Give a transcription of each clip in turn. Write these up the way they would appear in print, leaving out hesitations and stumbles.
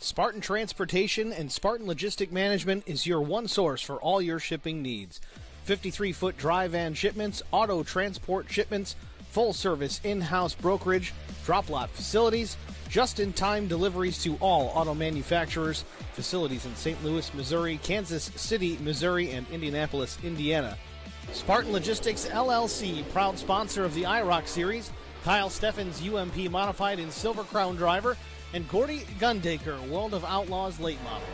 Spartan Transportation and Spartan Logistic Management is your one source for all your shipping needs. 53-foot dry van shipments, auto transport shipments, full-service in-house brokerage, drop-lot facilities, just-in-time deliveries to all auto manufacturers, facilities in St. Louis, Missouri, Kansas City, Missouri, and Indianapolis, Indiana. Spartan Logistics, LLC, proud sponsor of the IROC Series, Kyle Steffens UMP Modified and Silver Crown Driver, and Gordy Gundaker, World of Outlaws Late Model.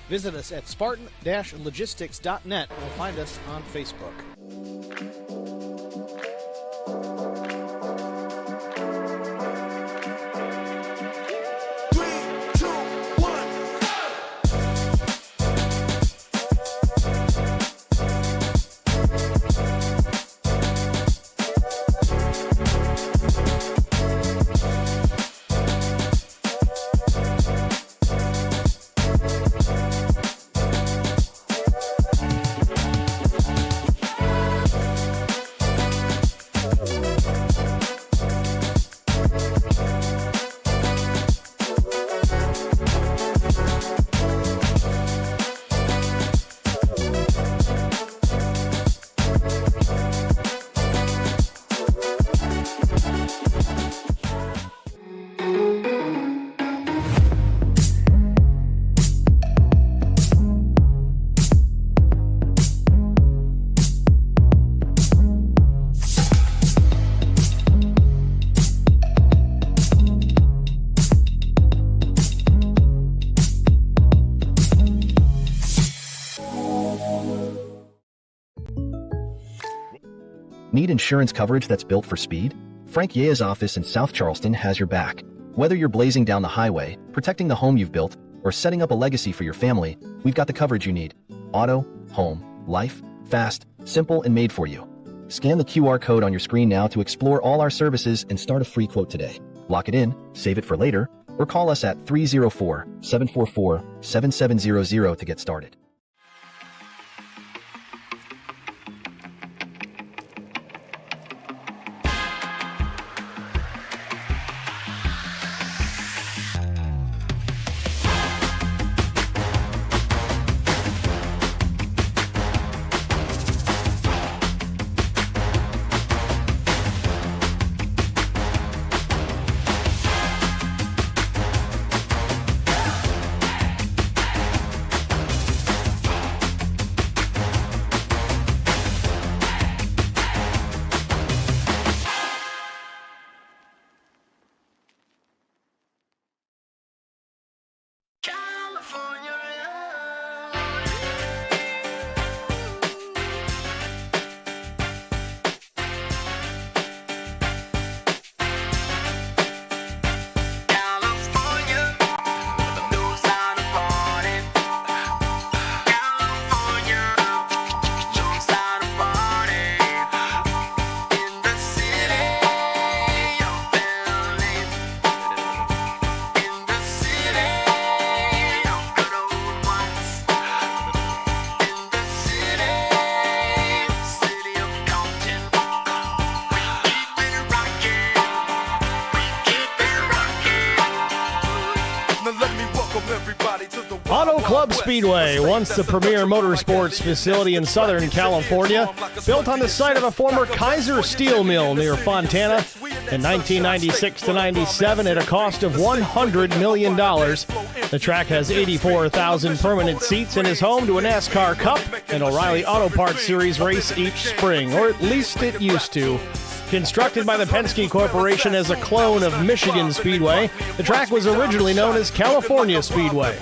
Visit us at spartan-logistics.net or find us on Facebook. Need insurance coverage that's built for speed? Frank Yea's office in South Charleston has your back. Whether you're blazing down the highway, protecting the home you've built, or setting up a legacy for your family, we've got the coverage you need. Auto, home, life, fast, simple, and made for you. Scan the QR code on your screen now to explore all our services and start a free quote today. Lock it in, save it for later, or call us at 304-744-7700 to get started. Auto Club Speedway, once the premier motorsports facility in Southern California, built on the site of a former Kaiser steel mill near Fontana in 1996 to 97 at a cost of $100 million. The track has 84,000 permanent seats and is home to a NASCAR Cup and O'Reilly Auto Parts Series race each spring, or at least it used to. Constructed by the Penske Corporation as a clone of Michigan Speedway, the track was originally known as California Speedway.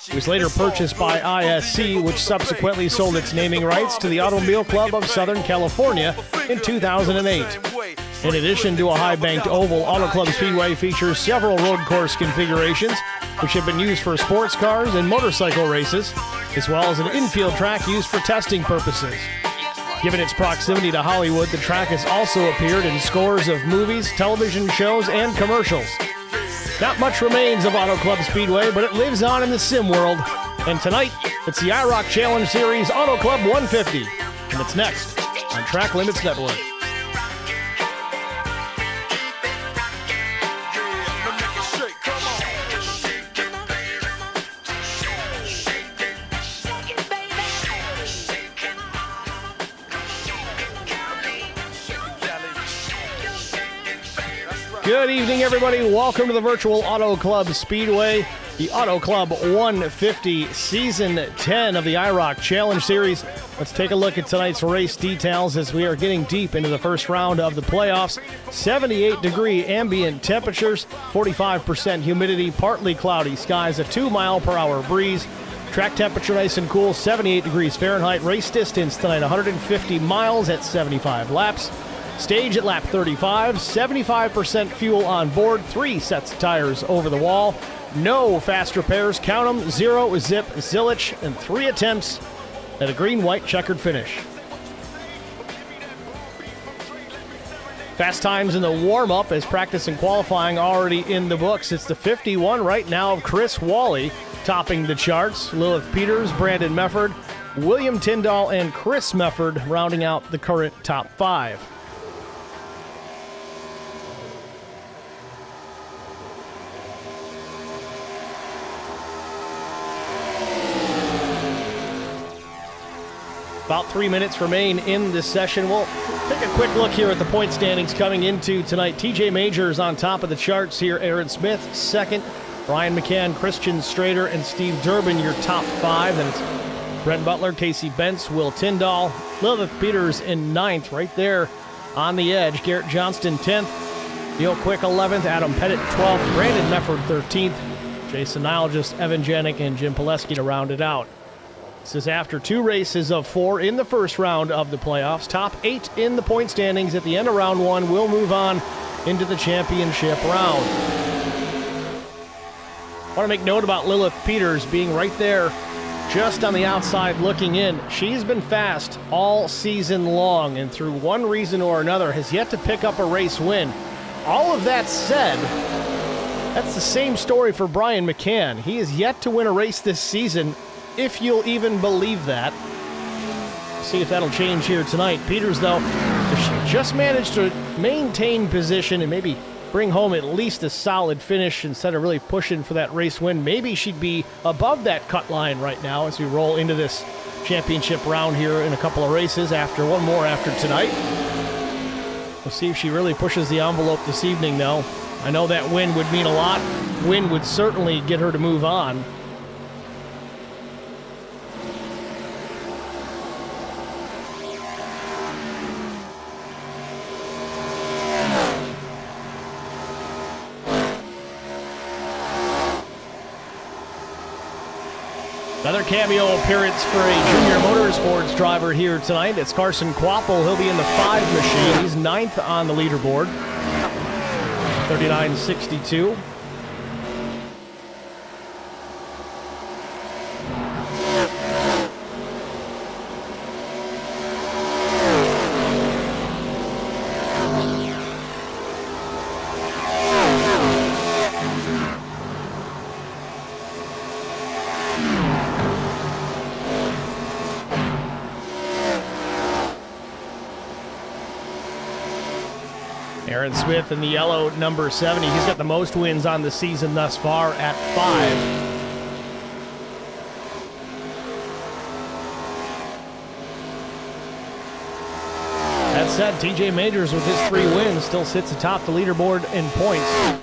It was later purchased by ISC, which subsequently sold its naming rights to the Automobile Club of Southern California in 2008. In addition to a high-banked oval, Auto Club Speedway features several road course configurations, which have been used for sports cars and motorcycle races, as well as an infield track used for testing purposes. Given its proximity to Hollywood, the track has also appeared in scores of movies, television shows, and commercials. Not much remains of Auto Club Speedway, but it lives on in the sim world. And tonight, it's the IROC Challenge Series Auto Club 150. And it's next on Track Limits Network. Good evening, everybody. Welcome to the Virtual Auto Club Speedway, the Auto Club 150 Season 10 of the IROC Challenge Series. Let's take a look at tonight's race details as we are getting deep into the first round of the playoffs. 78-degree ambient temperatures, 45% humidity, partly cloudy skies, a 2-mile-per-hour breeze. Track temperature nice and cool, 78 degrees Fahrenheit. Race distance tonight, 150 miles at 75 laps. Stage at lap 35, 75% fuel on board, 3 sets of tires over the wall. No fast repairs, count them, 0 zip, zilch, and 3 attempts at a green-white checkered finish. Fast times in the warm-up as practice and qualifying already in the books. It's the 51 right now of Chris Wally topping the charts. Lilith Peters, Brandon Mefford, William Tyndall, and Chris Mefford rounding out the current top 5. About 3 minutes remain in this session. We'll take a quick look here at the point standings coming into tonight. TJ Majors on top of the charts here. Aaron Smith second. Brian McCann, Christian Strader, and Steve Durbin your top 5. Then it's Brent Butler, Casey Bentz, Will Tyndall, Lilith Peters in 9th, right there on the edge. Garrett Johnston 10th. Neil Quick 11th. Adam Pettit 12th. Brandon Mefford 13th. Jason Nilgis, Evan Janik, and Jim Pileski to round it out. This is after 2 races of 4 in the first round of the playoffs. Top 8 in the point standings at the end of round 1 will move on into the championship round. I want to make note about Lilith Peters being right there just on the outside looking in. She's been fast all season long and through one reason or another has yet to pick up a race win. All of that said, that's the same story for Brian McCann. He is yet to win a race this season, if you'll even believe that. See if that'll change here tonight. Peters, though, if she just managed to maintain position and maybe bring home at least a solid finish instead of really pushing for that race win, maybe she'd be above that cut line right now as we roll into this championship round here in a couple of races after one more after tonight. We'll see if she really pushes the envelope this evening, though. I know that win would mean a lot. Win would certainly get her to move on. Another cameo appearance for a junior motorsports driver here tonight. It's Carson Quapple. He'll be in the 5 machine. He's 9th on the leaderboard. 39.62. Aaron Smith in the yellow, number 70. He's got the most wins on the season thus far at 5. That said, TJ Majors with his 3 wins still sits atop the leaderboard in points.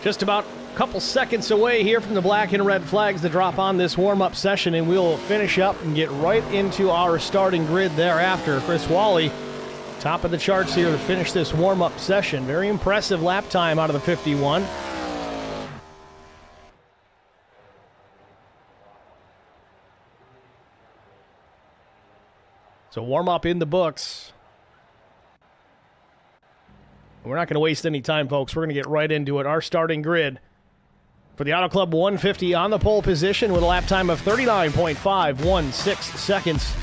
Just about a couple seconds away here from the black and red flags to drop on this warm-up session, and we'll finish up and get right into our starting grid thereafter. Chris Wally, top of the charts here to finish this warm-up session. Very impressive lap time out of the 51. So warm-up in the books. We're not going to waste any time, folks. We're going to get right into it. Our starting grid for the Auto Club 150 on the pole position with a lap time of 39.516 seconds.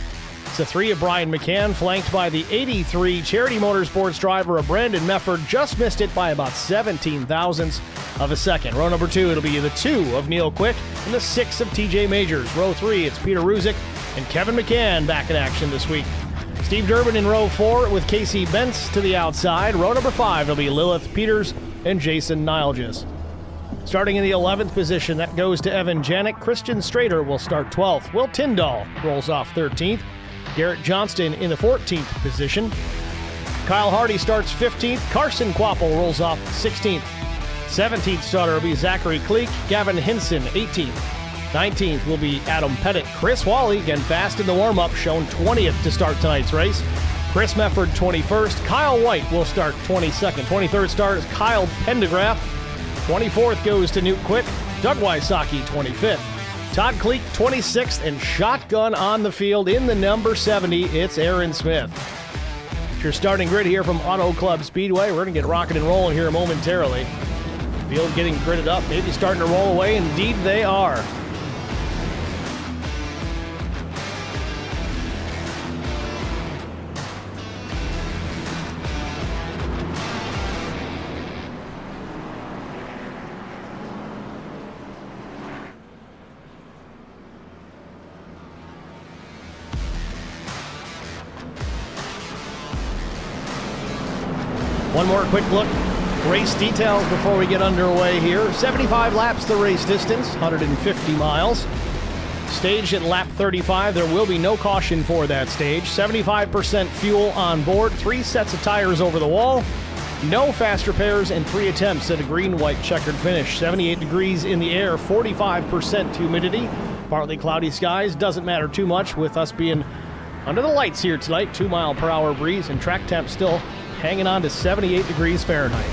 It's a 3 of Brian McCann, flanked by the 83 Charity Motorsports driver of Brandon Mefford. Just missed it by about 17 thousandths of a second. Row number 2, it'll be the 2 of Neil Quick and the 6 of TJ Majors. Row 3, it's Peter Ruzick and Kevin McCann back in action this week. Steve Durbin in row 4 with Casey Bentz to the outside. Row number 5 will be Lilith Peters and Jason Nilges. Starting in the 11th position, that goes to Evan Janik. Christian Strader will start 12th. Will Tyndall rolls off 13th. Garrett Johnston in the 14th position. Kyle Hardy starts 15th. Carson Quapple rolls off 16th. 17th starter will be Zachary Kleek. Gavin Hinson, 18th. 19th will be Adam Pettit. Chris Wally, again fast in the warm-up, shown 20th to start tonight's race. Chris Mefford, 21st. Kyle White will start 22nd. 23rd start is Kyle Pendergraph. 24th goes to Newt Quick. Doug Wysocki, 25th. Todd Kleek, 26th, and shotgun on the field in the number 70, it's Aaron Smith. It's your starting grid here from Auto Club Speedway. We're going to get rocking and rolling here momentarily. Field getting gridded up, maybe starting to roll away. Indeed, they are. One more quick look, race details before we get underway here. 75 laps the race distance, 150 miles. Staged at lap 35, there will be no caution for that stage. 75% fuel on board, 3 sets of tires over the wall, no fast repairs, and 3 attempts at a green-white checkered finish. 78 degrees in the air, 45% humidity, partly cloudy skies. Doesn't matter too much with us being under the lights here tonight. 2-mile-per-hour breeze, and track temp still hanging on to 78 degrees Fahrenheit.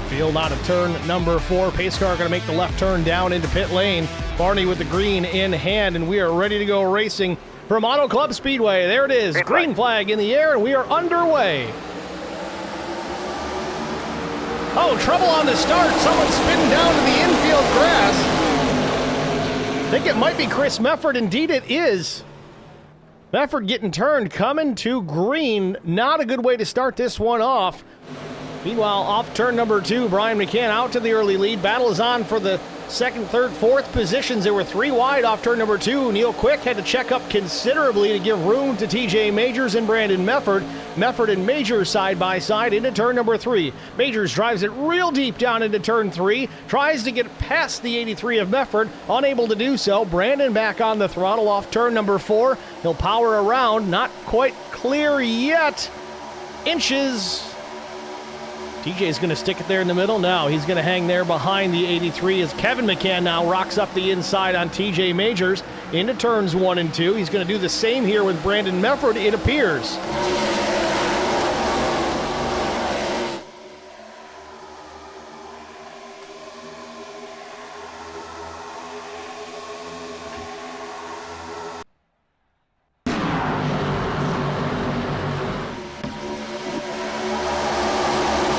Field out of turn number 4. Pace car going to make the left turn down into pit lane. Barney with the green in hand, and we are ready to go racing from Auto Club Speedway. There it is, green flag in the air, and we are underway. Oh, trouble on the start. Someone spinning down to the infield grass. I think it might be Chris Mefford. Indeed, it is. Mefford getting turned, coming to green. Not a good way to start this one off. Meanwhile, off turn number 2, Brian McCann out to the early lead. Battle is on for the second, third, fourth positions. There were 3 wide off turn number 2. Neil Quick had to check up considerably to give room to TJ Majors and Brandon Mefford. Mefford and Majors side by side into turn number 3. Majors drives it real deep down into turn 3. Tries to get past the 83 of Mefford. Unable to do so. Brandon back on the throttle off turn number 4. He'll power around. Not quite clear yet. Inches. TJ's going to stick it there in the middle. Now he's going to hang there behind the 83 as Kevin McCann now rocks up the inside on TJ Majors into turns 1 and 2. He's going to do the same here with Brandon Mefford, it appears.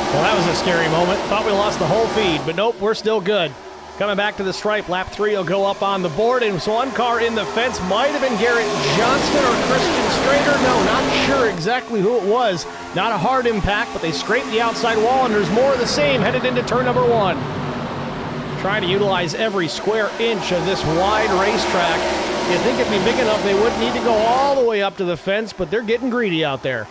Well, that was a scary moment. Thought we lost the whole feed, but nope, we're still good. Coming back to the stripe, lap 3 will go up on the board, and so one car in the fence might have been Garrett Johnston or Christian Strader. No, not sure exactly who it was. Not a hard impact, but they scraped the outside wall, and there's more of the same headed into turn number 1. Trying to utilize every square inch of this wide racetrack. You'd think it'd be big enough they wouldn't need to go all the way up to the fence, but they're getting greedy out there.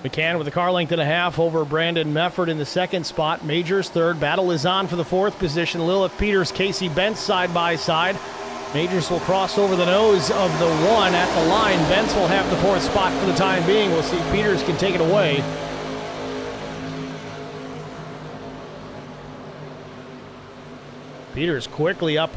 McCann with a car length and a half over Brandon Mefford in the second spot. Majors third. Battle is on for the 4th position. Lilith Peters, Casey Bentz side by side. Majors will cross over the nose of the 1 at the line. Bentz will have the 4th spot for the time being. We'll see if Peters can take it away. Peters quickly up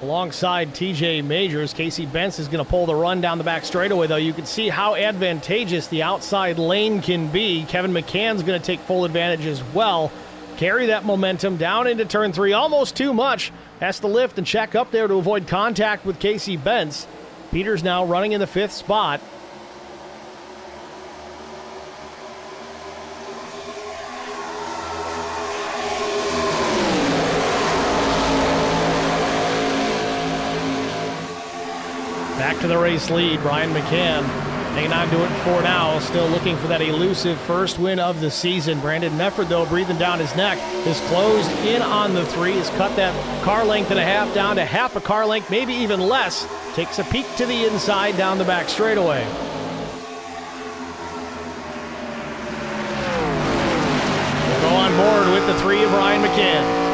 alongside TJ Majors. Casey Bentz is going to pull the run down the back straightaway, though. You can see how advantageous the outside lane can be. Kevin McCann's going to take full advantage as well. Carry that momentum down into turn 3. Almost too much. Has to lift and check up there to avoid contact with Casey Bentz. Peters now running in the 5th spot. back to the race lead. Brian McCann hanging on to it for now, still looking for that elusive first win of the season. Brandon Mefford, though, breathing down his neck, has closed in on the 3, has cut that car length and a half down to half a car length, maybe even less. Takes a peek to the inside down the back straightaway. We'll go on board with the 3 of Brian McCann.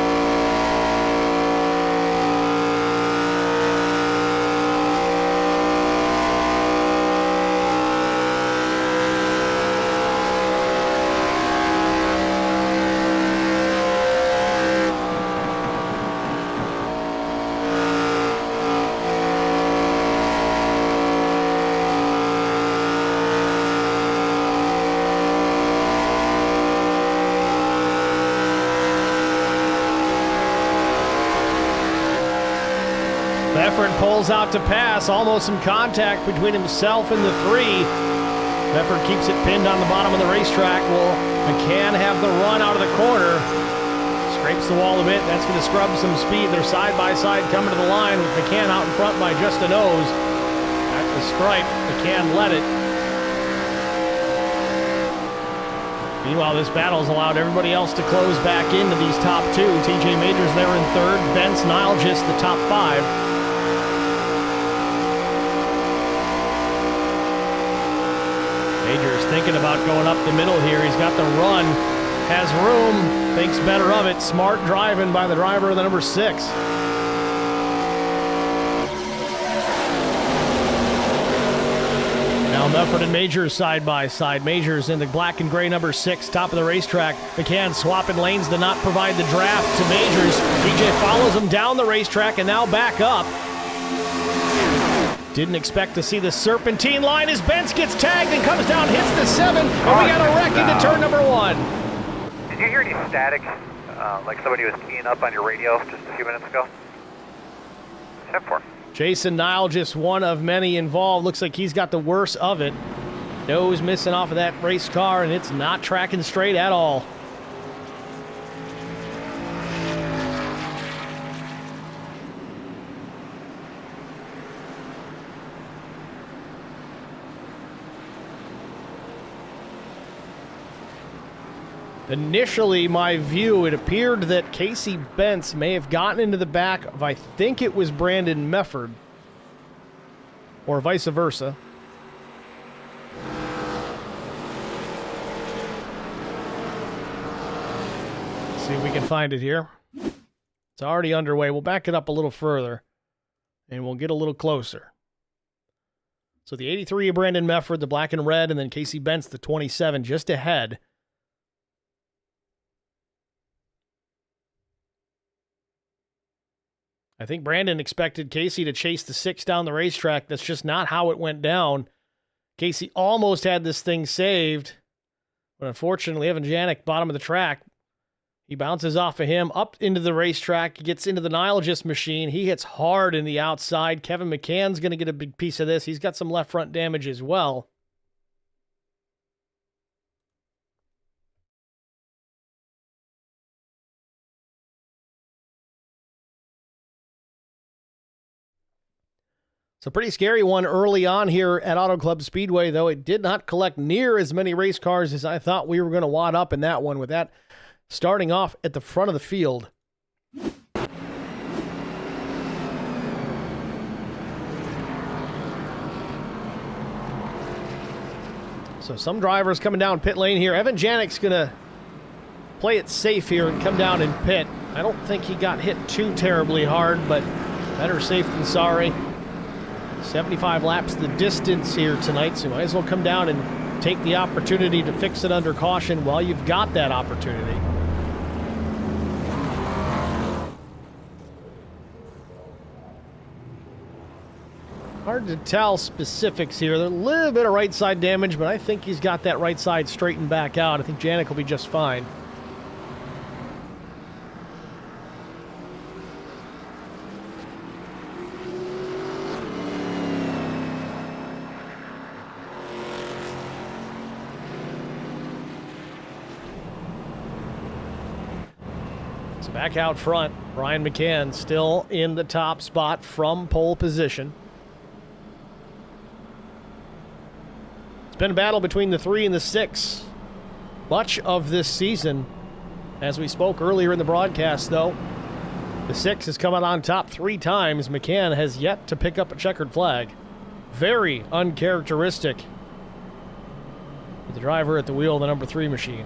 Mefford pulls out to pass, almost some contact between himself and the 3. Mefford keeps it pinned on the bottom of the racetrack. Will McCann have the run out of the corner? Scrapes the wall a bit. That's going to scrub some speed. They're side by side coming to the line with McCann out in front by just a nose. At the stripe, McCann led it. Meanwhile, this battle has allowed everybody else to close back into these top 2. TJ Majors there in 3rd. Bence Nilgis the top 5. Majors thinking about going up the middle here. He's got the run, has room, thinks better of it. Smart driving by the driver of the number 6. Now Mefford and Majors side by side. Majors in the black and gray number 6, top of the racetrack. McCann swapping lanes to not provide the draft to Majors. DJ follows him down the racetrack and now back up. Didn't expect to see the serpentine line as Bence gets tagged and comes down, hits the 7, and we got a wreck into turn number 1. Did you hear any static, like somebody was keying up on your radio just a few minutes ago? 10-4. Jason Nile, just one of many involved. Looks like he's got the worst of it. Nose missing off of that race car, and it's not tracking straight at all. Initially, my view, it appeared that Casey Bence may have gotten into the back of, I think it was Brandon Mefford, or vice versa. Let's see if we can find it here. It's already underway. We'll back it up a little further, and we'll get a little closer. So the 83 of Brandon Mefford, the black and red, and then Casey Bence, the 27, just ahead. I think Brandon expected Casey to chase the 6 down the racetrack. That's just not how it went down. Casey almost had this thing saved, but unfortunately, Evan Janik, bottom of the track, he bounces off of him up into the racetrack. He gets into the Nilgis machine. He hits hard in the outside. Kevin McCann's going to get a big piece of this. He's got some left front damage as well. It's a pretty scary one early on here at Auto Club Speedway, though. It did not collect near as many race cars as I thought we were going to wad up in that one, with that starting off at the front of the field. So some drivers coming down pit lane here. Evan Janik's going to play it safe here and come down and pit. I don't think he got hit too terribly hard, but better safe than sorry. 75 laps the distance here tonight, so you might as well come down and take the opportunity to fix it under caution while you've got that opportunity. Hard to tell specifics here. There's a little bit of right side damage, but I think he's got that right side straightened back out. I think Janik will be just fine. So back out front, Brian McCann still in the top spot from pole position. been a battle between the 3 and the 6 much of this season. As we spoke earlier in the broadcast, though, the 6 has come out on top 3 times. McCann has yet to pick up a checkered flag. Very uncharacteristic for the driver at the wheel of the number 3 machine.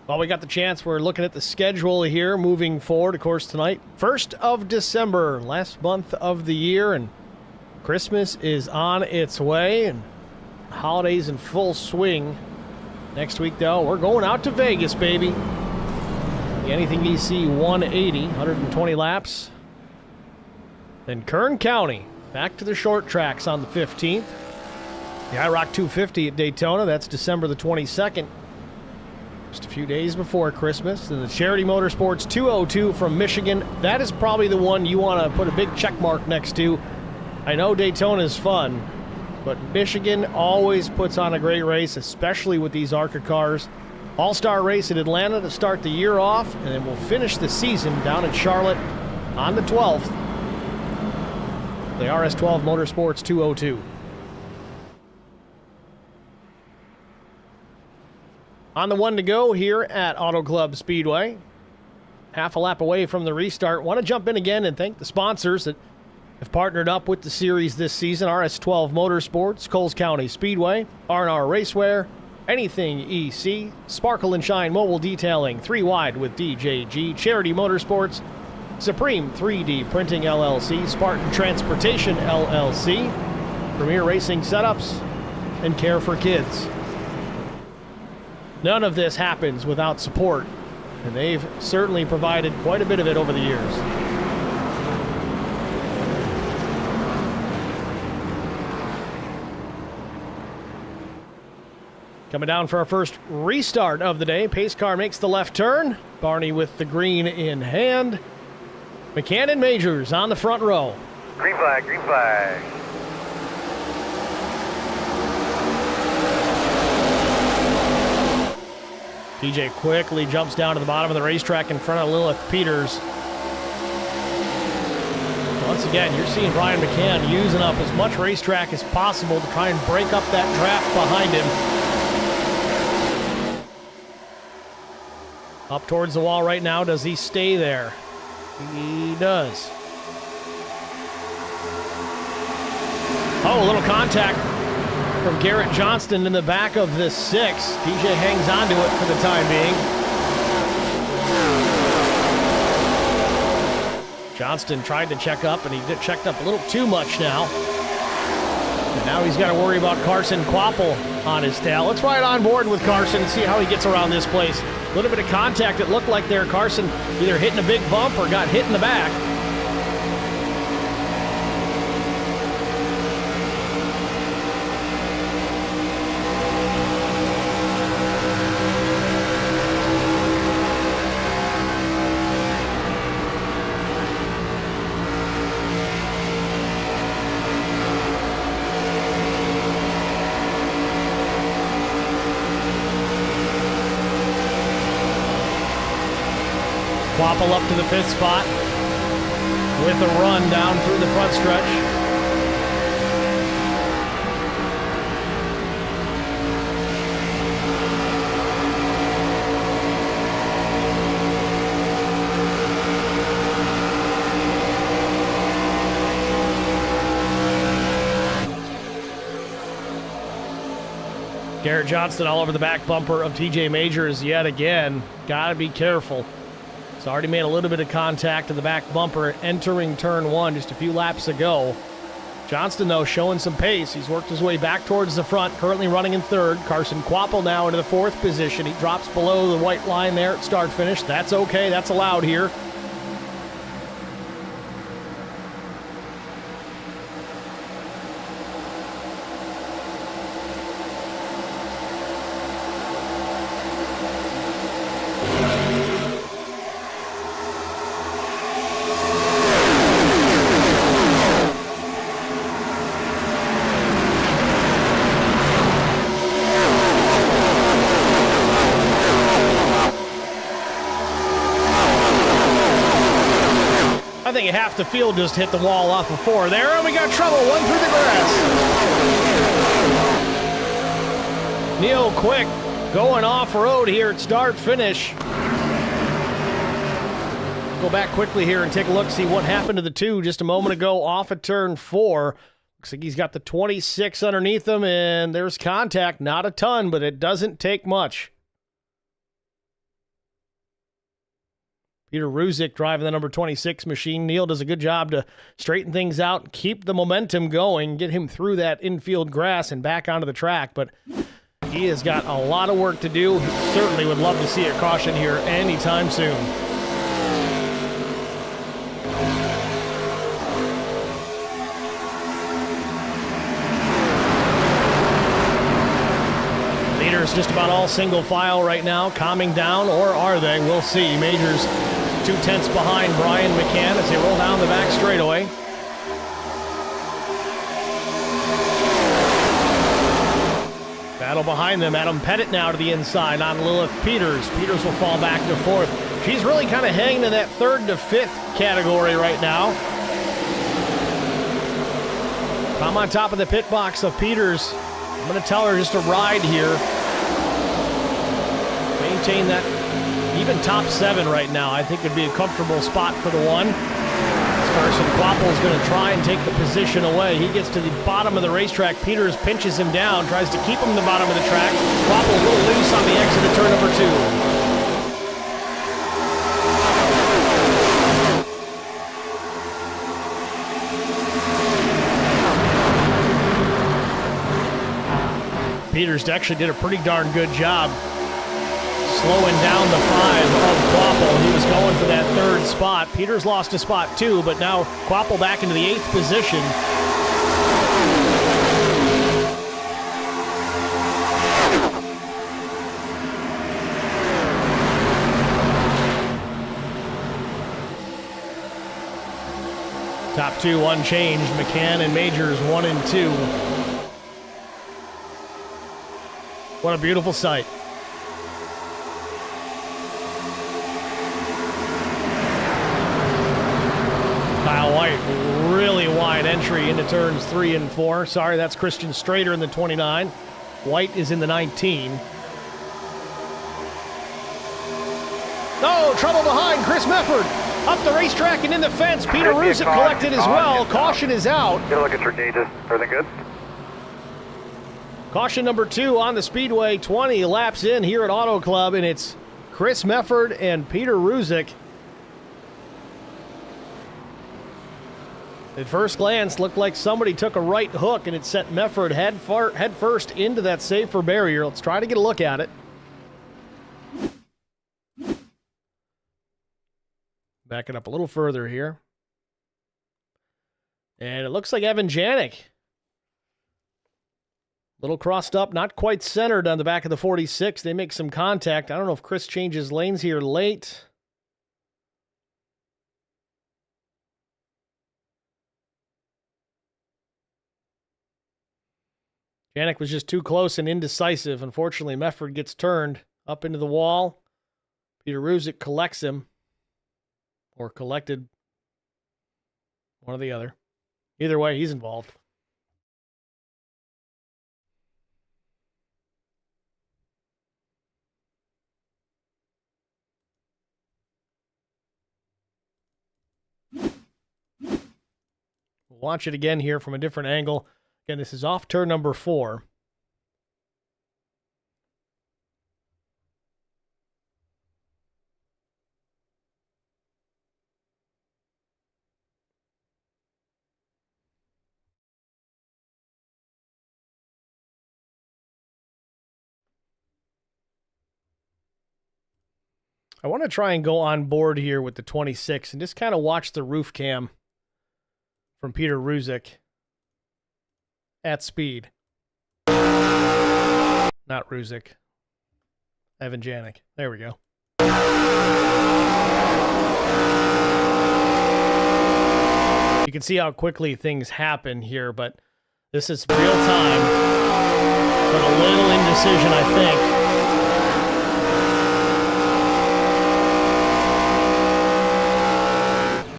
Well, we got the chance. We're looking at the schedule here moving forward. Of course, tonight, 1st of December, last month of the year, and Christmas is on its way, and holidays in full swing. Next week, though, we're going out to Vegas, baby. The Anything EC 180, 120 laps. Then Kern County, back to the short tracks on the 15th. The IROC 250 at Daytona, that's December the 22nd. Just a few days before Christmas. And the Charity Motorsports 202 from Michigan. That is probably the one you want to put a big check mark next to. I know Daytona is fun, but Michigan always puts on a great race, especially with these ARCA cars. All-star race in Atlanta to start the year off, and then we'll finish the season down in Charlotte on the 12th. The RS12 Motorsports 202. On the one to go here at Auto Club Speedway. Half a lap away from the restart. Want to jump in again and thank the sponsors that have partnered up with the series this season. RS12 Motorsports, Coles County Speedway, R&R Racewear, Anything EC, Sparkle and Shine Mobile Detailing, 3 Wide with DJG, Charity Motorsports, Supreme 3D Printing LLC, Spartan Transportation LLC, Premier Racing Setups, and Care for Kids. None of this happens without support, and they've certainly provided quite a bit of it over the years. Coming down for our first restart of the day. Pace car makes the left turn. Barney with the green in hand. McCann and Majors on the front row. Green flag, green flag. DJ quickly jumps down to the bottom of the racetrack in front of Lilith Peters. Once again, you're seeing Brian McCann using up as much racetrack as possible to try and break up that draft behind him. Up towards the wall right now. Does he stay there? He does. Oh, a little contact from Garrett Johnston in the back of this 6. DJ hangs on to it for the time being. Johnston tried to check up, and he checked up a little too much now. And now he's got to worry about Carson Quapple on his tail. Let's ride on board with Carson and see how he gets around this place. A little bit of contact. It looked like there Carson either hitting a big bump or got hit in the back. Quapple up to the 5th spot with a run down through the front stretch. Garrett Johnston all over the back bumper of TJ Majors yet again. Gotta be careful. It's already made a little bit of contact to the back bumper entering turn 1 just a few laps ago. Johnston, though, showing some pace. He's worked his way back towards the front, currently running in 3rd. Carson Quapple now into the 4th position. He drops below the white line there at start-finish. That's okay. That's allowed here. off the field, just hit the wall off of 4 there, and we got trouble, 1 through the grass. Neil Quick going off-road here at start-finish. Go back quickly here and take a look, see what happened to the 2 just a moment ago off of turn 4. Looks like he's got the 26 underneath him, and there's contact. Not a ton, but it doesn't take much. Peter Ruzick driving the number 26 machine. Neil does a good job to straighten things out, keep the momentum going, get him through that infield grass and back onto the track. But he has got a lot of work to do. He certainly would love to see a caution here anytime soon. Leaders just about all single file right now, calming down, or are they? We'll see. Majors 2/10 behind Brian McCann as they roll down the back straightaway. Battle behind them. Adam Pettit now to the inside on Lilith Peters. Peters will fall back to 4th. She's really kind of hanging in that 3rd to 5th category right now. I'm on top of the pit box of Peters. I'm going to tell her just to ride here. Maintain that even top 7 right now. I think would be a comfortable spot for the 1. Carson Quapple is going to try and take the position away. He gets to the bottom of the racetrack. Peters pinches him down, tries to keep him at the bottom of the track. Quapple a little loose on the exit of turn number 2. Peters actually did a pretty darn good job slowing down the 5 of Quapple. He was going for that 3rd spot. Peters lost a spot too, but now Quapple back into the 8th position. Top 2 unchanged. McCann and Majors 1 and 2. What a beautiful sight. Kyle White, really wide entry into turns 3 and 4. Sorry, that's Christian Strader in the 29. White is in the 19. Oh, trouble behind. Chris Mefford up the racetrack and in the fence. Peter Ruzick collected as well. Caution is out. Get a look at your gauges. Everything good? Caution number 2 on the Speedway. 20 laps in here at Auto Club, and it's Chris Mefford and Peter Ruzick. At first glance, looked like somebody took a right hook and it sent Mefford head first into that safer barrier. Let's try to get a look at it. Back it up a little further here. And it looks like Evan Janik. Little crossed up, not quite centered on the back of the 46. They make some contact. I don't know if Chris changes lanes here late. Janik was just too close and indecisive. Unfortunately, Mefford gets turned up into the wall. Peter Ruzick collects him. Or collected. One or the other. Either way, he's involved. We'll watch it again here from a different angle. Again, this is off turn number 4. I want to try and go on board here with the 26 and just kind of watch the roof cam from Peter Ruzick at speed. Not Ruzick. Evan Janik. There we go. You can see how quickly things happen here, but this is real time. But a little indecision, I think.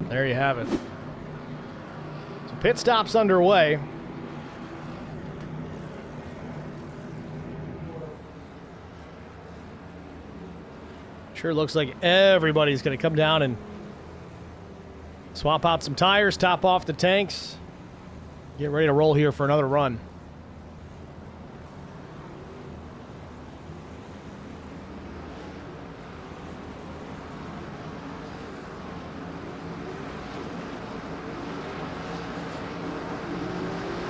There you have it. Pit stop's underway. Sure looks like everybody's going to come down and swap out some tires, top off the tanks, get ready to roll here for another run.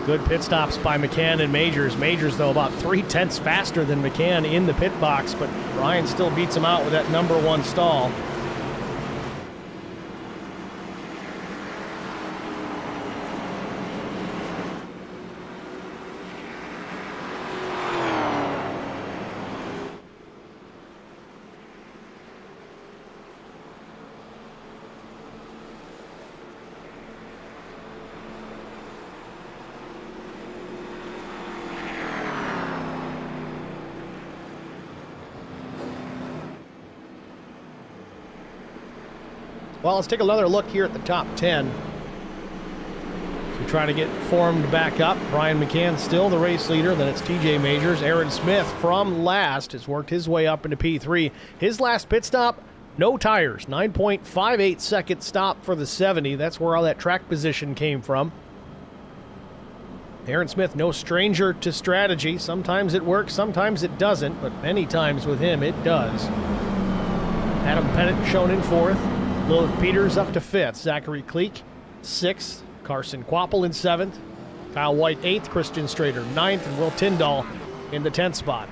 Good pit stops by McCann and Majors. Majors, though, about 3/10 faster than McCann in the pit box, but Ryan still beats him out with that number 1 stall. Well, let's take another look here at the top 10. So trying to get formed back up. Brian McCann still the race leader. Then it's TJ Majors. Aaron Smith from last has worked his way up into P3. His last pit stop, no tires. 9.58 second stop for the 70. That's where all that track position came from. Aaron Smith, no stranger to strategy. Sometimes it works, sometimes it doesn't, but many times with him it does. Adam Pettit shown in 4th. Lilith Peters up to 5th. Zachary Kleek, 6th. Carson Quapple in 7th. Kyle White, 8th. Christian Strader, 9th. And Will Tyndall in the 10th spot.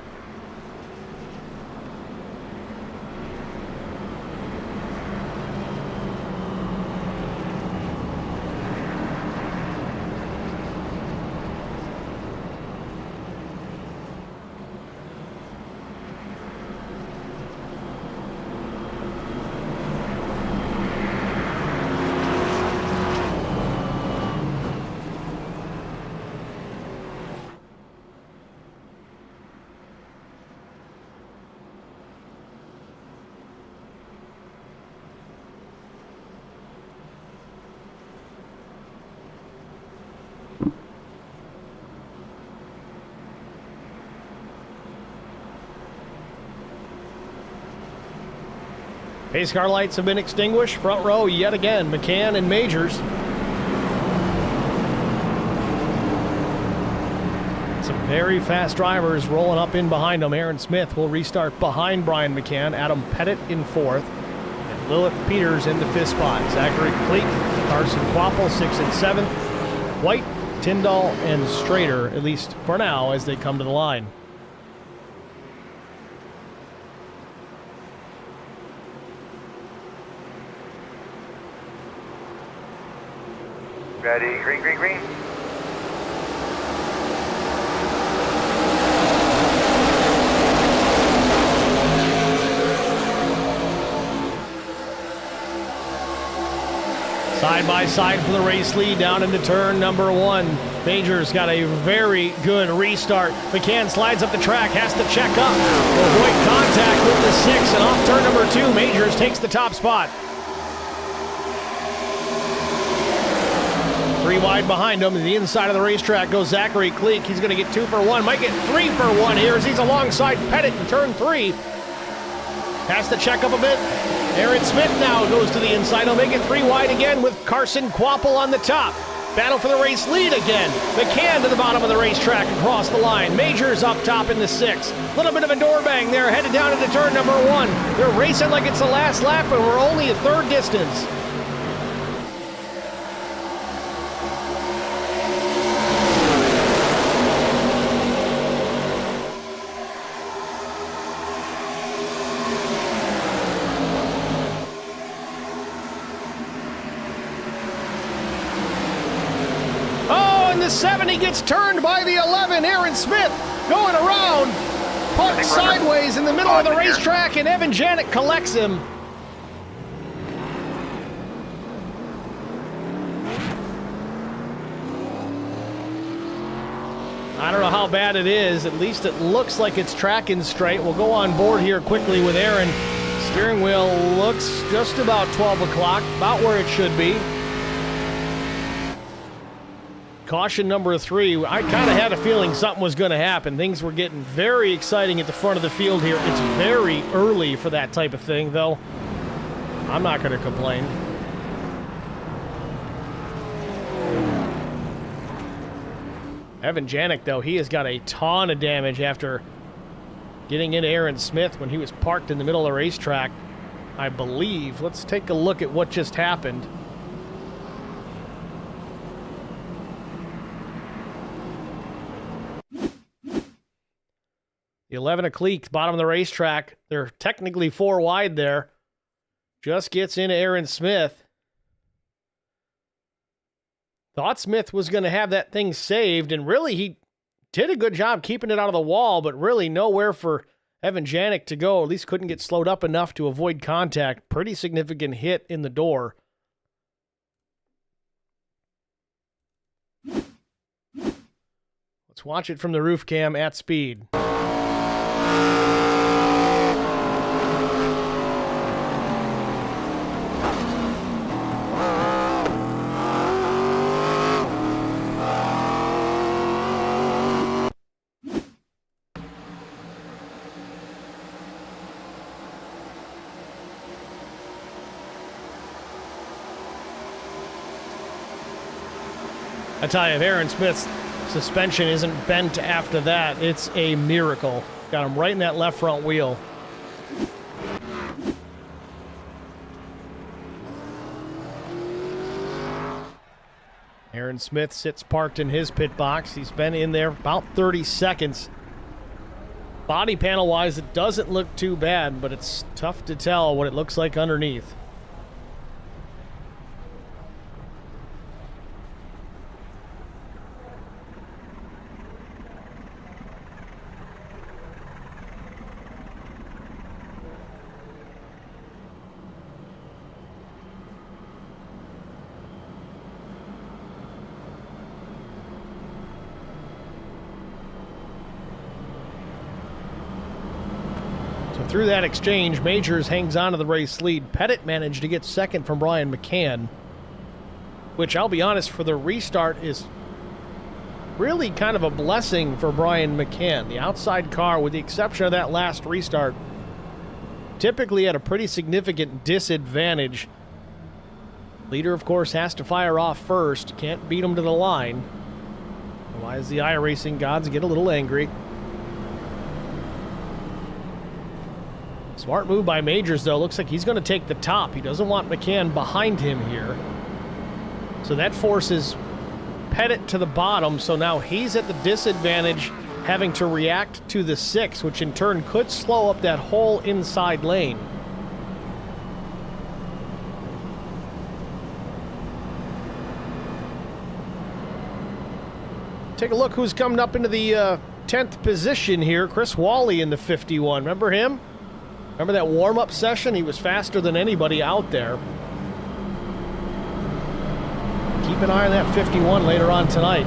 Pace car lights have been extinguished. Front row yet again, McCann and Majors. Some very fast drivers rolling up in behind them. Aaron Smith will restart behind Brian McCann. Adam Pettit in 4th. And Lilith Peters in the 5th spot. Zachary Kleek, Carson Quapple, 6th and 7th. White, Tyndall, and Strader, at least for now, as they come to the line. Ready, green, green, green. Side by side for the race lead down into turn number 1. Majors got a very good restart. McCann slides up the track, has to check up. Will avoid contact with the 6, and off turn number 2, Majors takes the top spot. 3 wide behind him. To the inside of the racetrack goes Zachary Kleek. He's going to get 2 for 1. Might get 3 for 1 here as he's alongside Pettit in turn 3. Has to check up a bit. Aaron Smith now goes to the inside. He'll make it 3 wide again with Carson Quapple on the top. Battle for the race lead again. McCann to the bottom of the racetrack across the line. Majors up top in the 6th. Little bit of a door bang there, headed down into turn number 1. They're racing like it's the last lap, and we're only a third distance. The 70 gets turned by the 11. Aaron Smith going around, parked sideways in the middle of the racetrack, and Evan Janik collects him. I don't know how bad it is. At least it looks like it's tracking straight. We'll go on board here quickly with Aaron. Steering wheel looks just about 12 o'clock, about where it should be. Caution number 3. I kind of had a feeling something was going to happen. Things were getting very exciting at the front of the field here. It's very early for that type of thing, though. I'm not going to complain. Evan Janik, though, he has got a ton of damage after getting into Aaron Smith when he was parked in the middle of the racetrack, I believe. Let's take a look at what just happened. The 11 of Cleek, bottom of the racetrack. They're technically 4 wide there. Just gets into Aaron Smith. Thought Smith was going to have that thing saved, and really he did a good job keeping it out of the wall, but really nowhere for Evan Janik to go. At least couldn't get slowed up enough to avoid contact. Pretty significant hit in the door. Let's watch it from the roof cam at speed. I tell you, if Aaron Smith's suspension isn't bent after that, it's a miracle. Got him right in that left front wheel. Aaron Smith sits parked in his pit box. He's been in there about 30 seconds. Body panel-wise, it doesn't look too bad, but it's tough to tell what it looks like underneath. Through that exchange, Majors hangs on to the race lead. Pettit managed to get second from Brian McCann, which I'll be honest, for the restart is really kind of a blessing for Brian McCann. The outside car, with the exception of that last restart, typically at a pretty significant disadvantage. Leader, of course, has to fire off first. Can't beat him to the line. Otherwise, the iRacing gods get a little angry. Smart move by Majors, though. Looks like he's going to take the top. He doesn't want McCann behind him here. So that forces Pettit to the bottom. So now he's at the disadvantage, having to react to the 6, which in turn could slow up that whole inside lane. Take a look who's coming up into the 10th position here. Chris Wally in the 51. Remember him? Remember that warm-up session? He was faster than anybody out there. Keep an eye on that 51 later on tonight.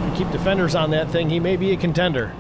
If you keep defenders on that thing, he may be a contender.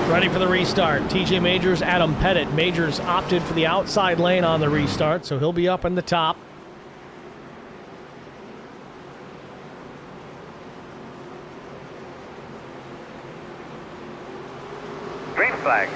Ready for the restart. TJ Majors, Adam Pettit. Majors opted for the outside lane on the restart, so he'll be up in the top. Green flag.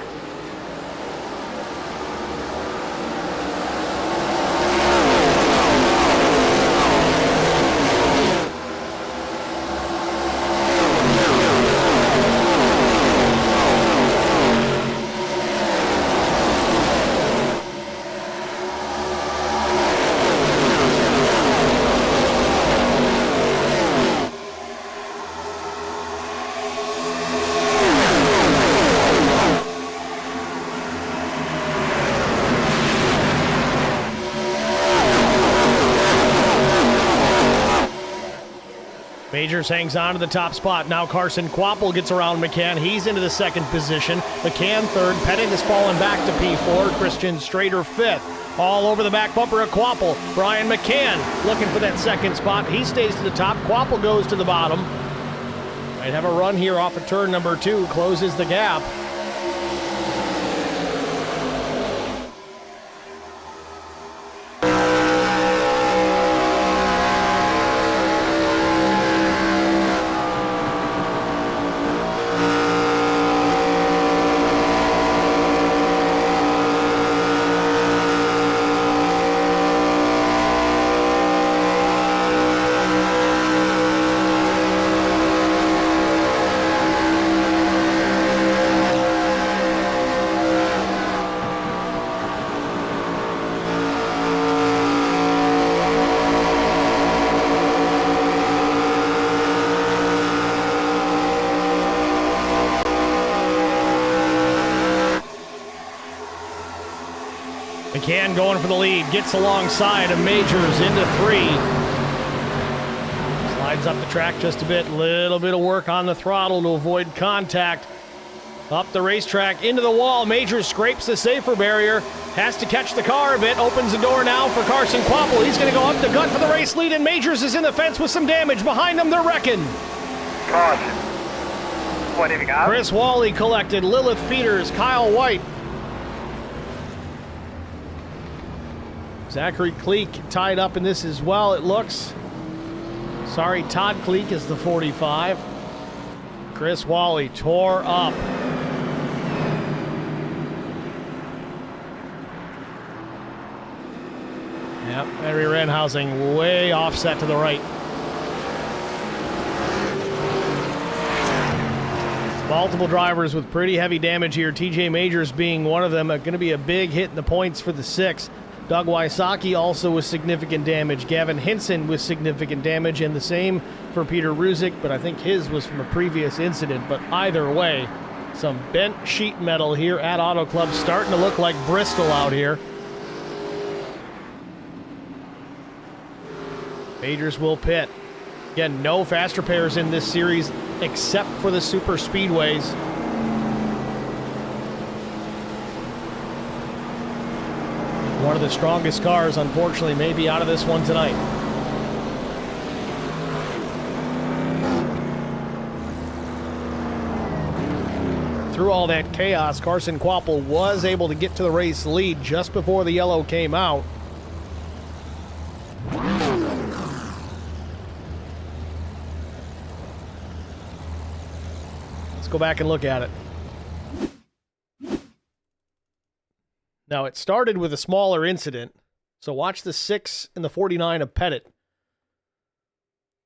Majors hangs on to the top spot. Now Carson Quapple gets around McCann. He's into the second position. McCann third. Pettit is falling back to P4. Christian Strader fifth. All over the back bumper of Quapple. Brian McCann looking for that second spot. He stays to the top. Quapple goes to the bottom. Might have a run here off of turn number 2. Closes the gap. McCann going for the lead, gets alongside of Majors into 3. Slides up the track just a bit, little bit of work on the throttle to avoid contact. Up the racetrack, into the wall, Majors scrapes the safer barrier, has to catch the car a bit, opens the door now for Carson Quapple. He's going to go up the gut for the race lead, and Majors is in the fence with some damage. Behind him, they're wrecking. Caution. What have you got? Chris Wally collected, Lilith Peters, Kyle White. Zachary Cleek tied up in this as well, it looks. Sorry, Todd Cleek is the 45. Chris Wally tore up. Yep, Henry Renhousing way offset to the right. Multiple drivers with pretty heavy damage here. TJ Majors being one of them. Going to be a big hit in the points for the 6. Doug Wysocki also with significant damage. Gavin Hinson with significant damage, and the same for Peter Ruzick, but I think his was from a previous incident. But either way, some bent sheet metal here at Auto Club, starting to look like Bristol out here. Majors will pit. Again, no faster pairs in this series except for the super speedways. One of the strongest cars, unfortunately, may be out of this one tonight. Through all that chaos, Carson Quapple was able to get to the race lead just before the yellow came out. Let's go back and look at it. Now, it started with a smaller incident, so watch the 6 and the 49 of Pettit.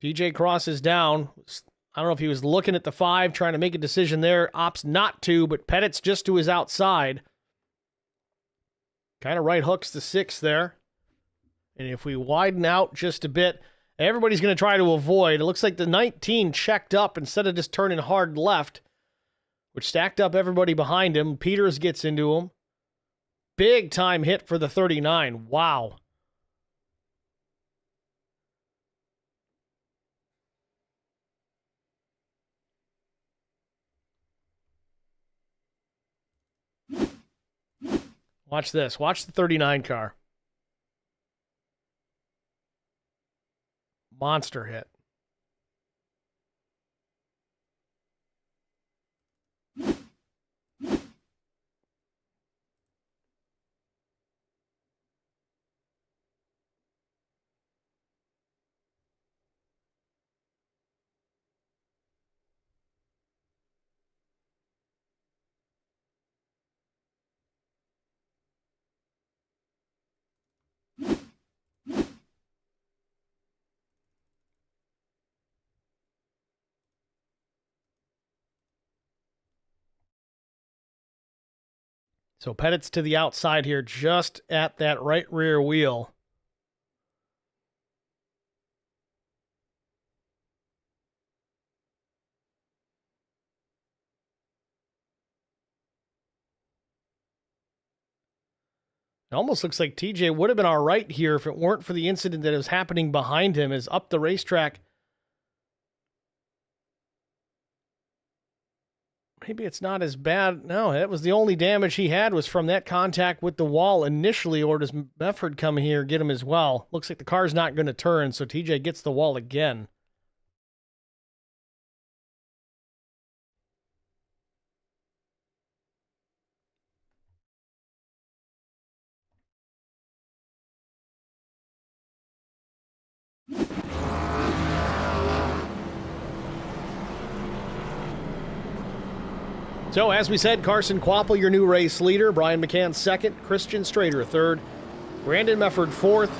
DJ crosses down. I don't know if he was looking at the 5, trying to make a decision there. Opts not to, but Pettit's just to his outside. Kind of right hooks the 6 there. And if we widen out just a bit, everybody's going to try to avoid. It looks like the 19 checked up instead of just turning hard left, which stacked up everybody behind him. Peters gets into him. Big time hit for the 39. Wow. Watch this. Watch the 39 car. Monster hit. So Pettit's to the outside here, just at that right rear wheel. It almost looks like TJ would have been all right here if it weren't for the incident that is happening behind him, as up the racetrack. maybe it's not as bad. No, that was the only damage he had was from that contact with the wall initially, or does Mefford come here get him as well? Looks like the car's not going to turn, so TJ gets the wall again. So, as we said, Carson Kvapil, your new race leader. Brian McCann second. Christian Strader third. Brandon Mefford fourth.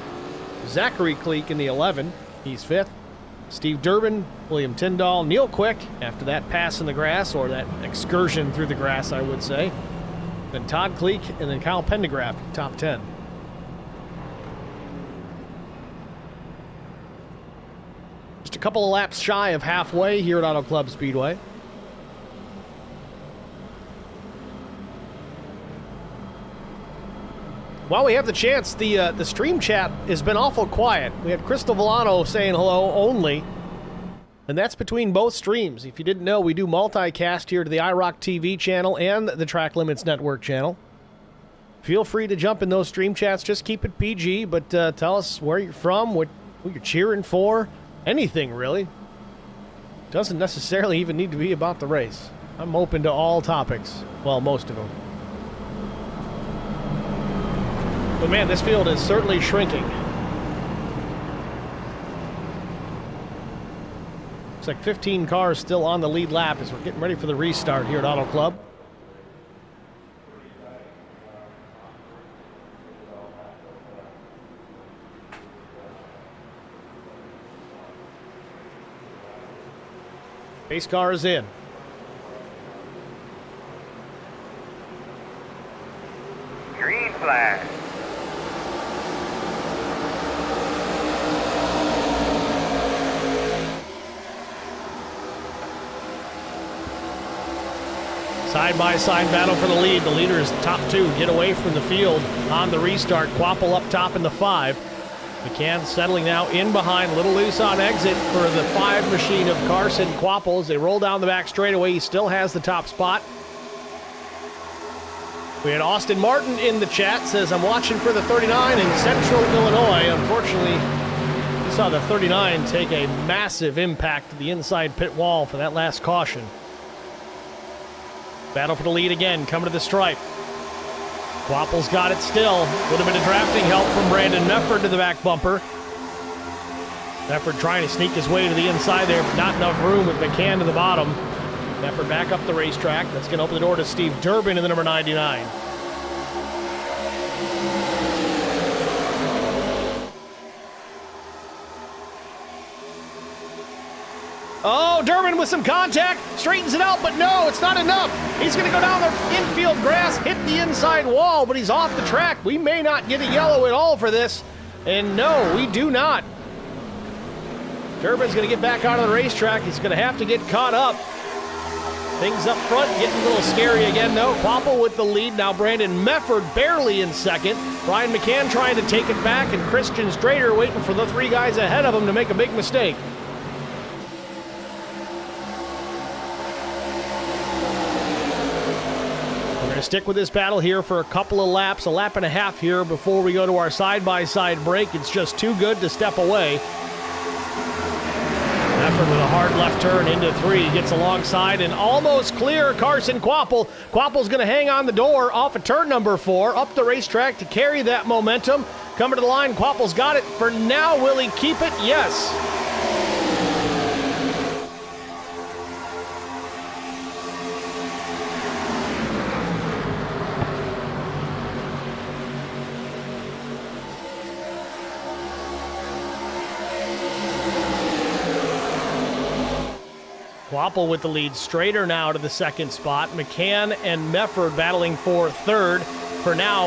Zachary Cleek in the 11. He's fifth. Steve Durbin, William Tyndall, Neil Quick after that pass in the grass, or that excursion through the grass, I would say. Then Todd Cleek, and then Kyle Pendergraft, top 10. Just a couple of laps shy of halfway here at Auto Club Speedway. While we have the chance, the stream chat has been awful quiet. We had Crystal Villano saying hello only, and that's between both streams. If you didn't know, we do multicast here to the IROC TV channel and the Track Limits Network channel. Feel free to jump in those stream chats. Just keep it PG, but tell us where you're from, what you're cheering for, anything really. Doesn't necessarily even need to be about the race. I'm open to all topics. Well, most of them. But man, this field is certainly shrinking. Looks like 15 cars still on the lead lap as we're getting ready for the restart here at Auto Club. Pace car is in. Green flag. Side-by-side battle for the lead. The leader is top two. Get away from the field on the restart. Kvapil up top in the 5. McCann settling now in behind. A little loose on exit for the 5 machine of Carson Kvapil. As they roll down the back straightaway, he still has the top spot. We had Austin Martin in the chat. Says, I'm watching for the 39 in Central Illinois. Unfortunately, we saw the 39 take a massive impact to the inside pit wall for that last caution. Battle for the lead again, coming to the stripe. Kvapil's got it still. A little bit of drafting help from Brandon Mefford to the back bumper. Mefford trying to sneak his way to the inside there, but not enough room with McCann to the bottom. Mefford back up the racetrack. That's going to open the door to Steve Durbin in the number 99. Oh, Durbin with some contact, straightens it out, but no, it's not enough. He's going to go down the infield grass, hit the inside wall, but he's off the track. We may not get a yellow at all for this, and no, we do not. Durbin's going to get back out of the racetrack. He's going to have to get caught up. Things up front getting a little scary again, though. Kvapil with the lead. Now Brandon Mefford barely in second. Brian McCann trying to take it back, and Christian Strader waiting for the 3 guys ahead of him to make a big mistake. Stick with this battle here for a couple of laps, a lap and a half here before we go to our side-by-side break. It's just too good to step away. Mefford with a hard left turn into 3, gets alongside and almost clear Carson Kvapil. Kvapil's going to hang on the door off of turn number 4, up the racetrack to carry that momentum. Coming to the line, Kvapil's got it for now. Will he keep it? Yes. Kvapil with the lead. Strader now to the second spot. McCann and Mefford battling for third. For now,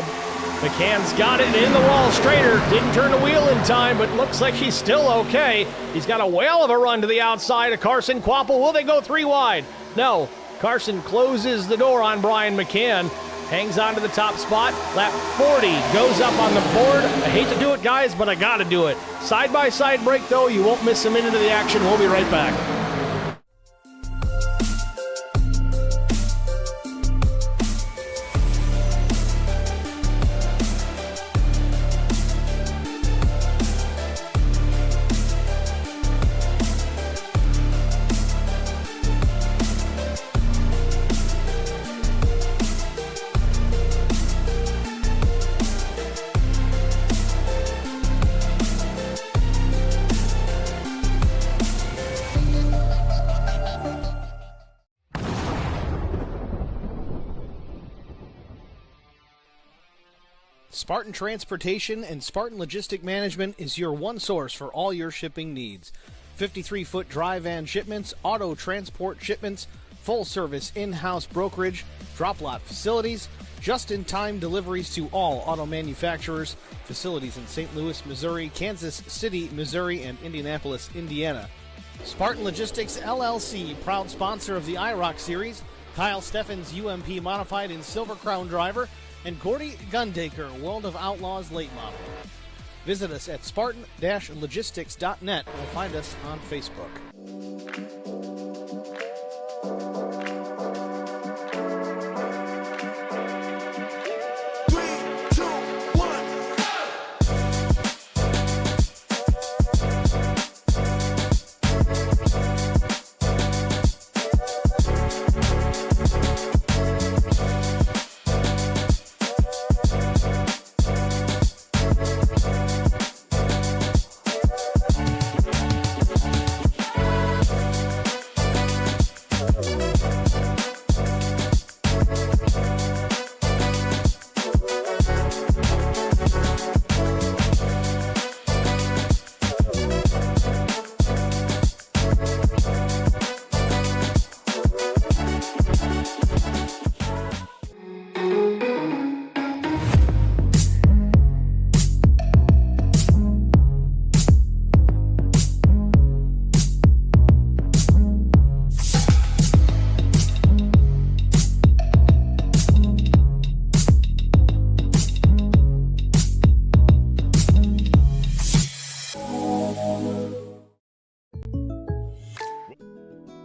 McCann's got it in the wall. Strader didn't turn the wheel in time, but looks like he's still okay. He's got a whale of a run to the outside of Carson Kvapil. Will they go 3 wide? No. Carson closes the door on Brian McCann. Hangs on to the top spot. Lap 40 goes up on the board. I hate to do it, guys, but I got to do it. Side-by-side break, though. You won't miss a minute of the action. We'll be right back. Spartan Transportation and Spartan Logistic Management is your one source for all your shipping needs. 53-foot dry van shipments, auto transport shipments, full-service in-house brokerage, drop lot facilities, just-in-time deliveries to all auto manufacturers, facilities in St. Louis, Missouri, Kansas City, Missouri, and Indianapolis, Indiana. Spartan Logistics LLC, proud sponsor of the IROC Series, Kyle Steffens UMP Modified and Silver Crown Driver, and Gordy Gundaker, World of Outlaws Late Model. Visit us at spartan-logistics.net or find us on Facebook.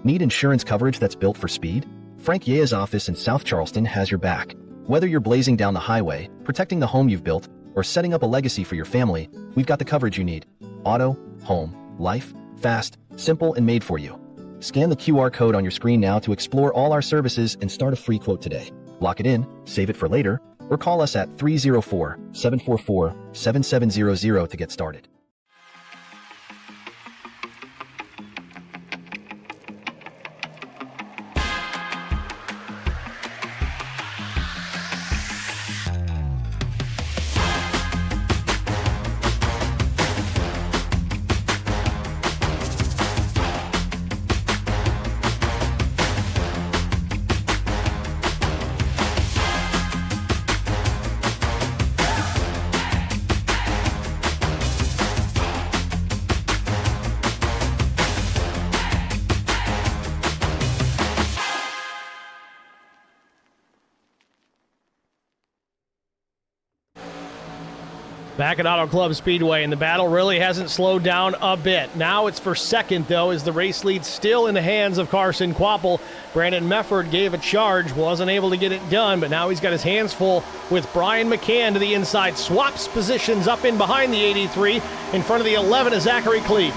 Need insurance coverage that's built for speed? Frank Yea's office in South Charleston has your back. Whether you're blazing down the highway, protecting the home you've built, or setting up a legacy for your family, we've got the coverage you need. Auto, home, life, fast, simple, and made for you. Scan the QR code on your screen now to explore all our services and start a free quote today. Lock it in, save it for later, or call us at 304-744-7700 to get started. Back at Auto Club Speedway, and the battle really hasn't slowed down a bit. Now it's for second, though, as the race lead still in the hands of Carson Quapple. Brandon Mefford gave a charge, wasn't able to get it done, but now he's got his hands full with Brian McCann to the inside. Swaps positions up in behind the 83. In front of the 11 is Zachary Cleek.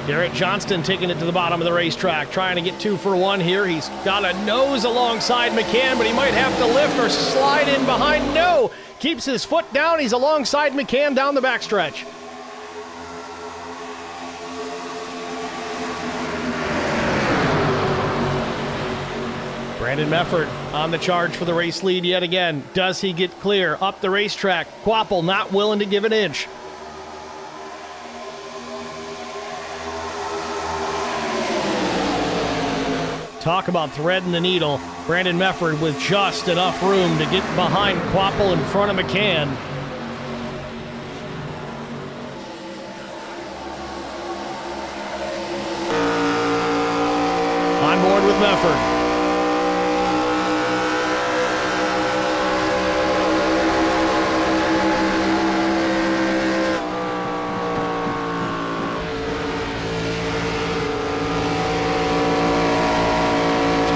Garrett Johnston taking it to the bottom of the racetrack, trying to get 2 for 1 here. He's got a nose alongside McCann, but he might have to lift or slide in behind. No! Keeps his foot down. He's alongside McCann down the backstretch. Brandon Mefford on the charge for the race lead yet again. Does he get clear up the racetrack? Quapple not willing to give an inch. Talk about threading the needle. Brandon Mefford with just enough room to get behind Quapple in front of McCann. On board with Mefford.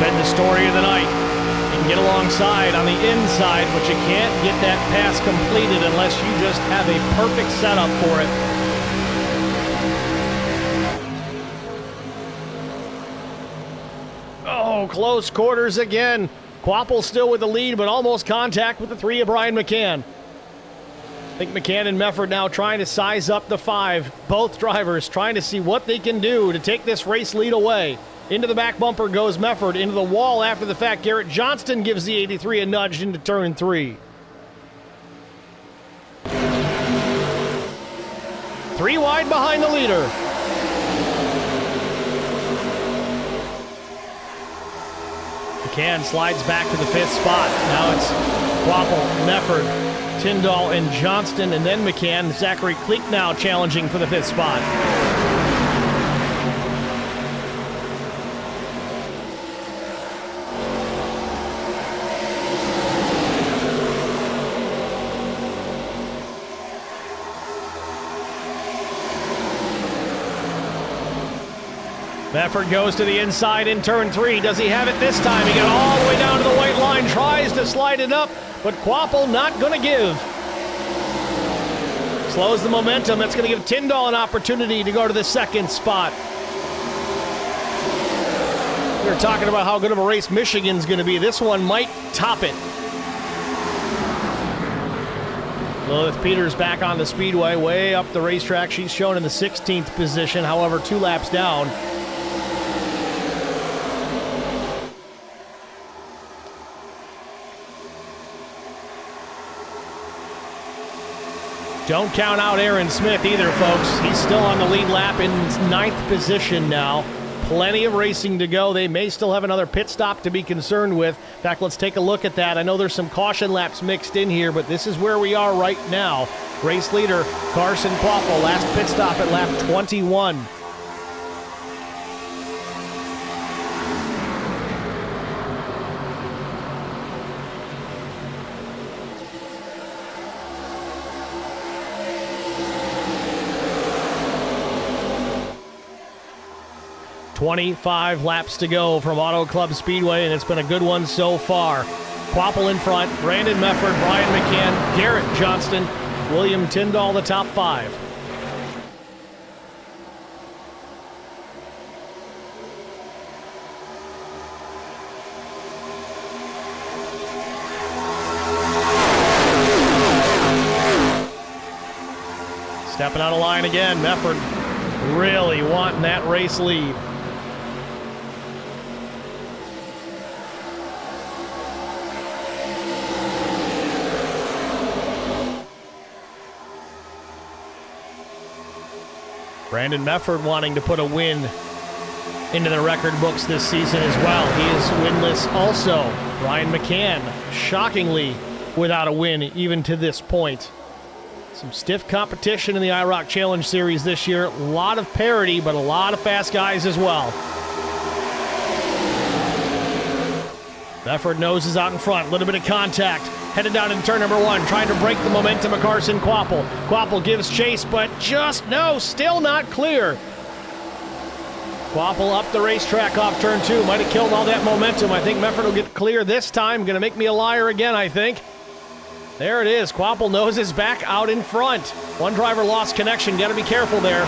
The story of the night. You can get alongside on the inside, but you can't get that pass completed unless you just have a perfect setup for it. Oh, close quarters again. Quapple still with the lead, but almost contact with the 3 of Brian McCann. I think McCann and Mefford now trying to size up the 5. Both drivers trying to see what they can do to take this race lead away. Into the back bumper goes Mefford. Into the wall after the fact. Garrett Johnston gives the 83 a nudge into turn 3. 3 wide behind the leader. McCann slides back to the 5th spot. Now it's Quapple, Mefford, Tyndall, and Johnston, and then McCann. Zachary Kleek now challenging for the 5th spot. Mefford goes to the inside in turn 3. Does he have it this time? He got all the way down to the white line, tries to slide it up, but Quapple not going to give. Slows the momentum. That's going to give Tyndall an opportunity to go to the 2nd spot. We were talking about how good of a race Michigan's going to be. This one might top it. Lilith Peters back on the Speedway, way up the racetrack. She's shown in the 16th position, however, 2 laps down. Don't count out Aaron Smith either, folks. He's still on the lead lap in 9th position now. Plenty of racing to go. They may still have another pit stop to be concerned with. In fact, let's take a look at that. I know there's some caution laps mixed in here, but this is where we are right now. Race leader Carson Quapple, last pit stop at lap 21. .25 laps to go from Auto Club Speedway, and it's been a good one so far. Quapple in front, Brandon Mefford, Brian McCann, Garrett Johnston, William Tyndall, the top 5. Stepping out of line again, Mefford really wanting that race lead. Brandon Mefford wanting to put a win into the record books this season as well. He is winless also. Brian McCann, shockingly without a win even to this point. Some stiff competition in the IROC Challenge Series this year. A lot of parity, but a lot of fast guys as well. Mefford noses out in front. A little bit of contact. Headed down in turn number 1, trying to break the momentum of Carson Quapple. Quapple gives chase, but still not clear. Quapple up the racetrack off turn 2. Might have killed all that momentum. I think Mefford will get clear this time. Going to make me a liar again, I think. There it is. Quapple noses back out in front. One driver lost connection. Got to be careful there.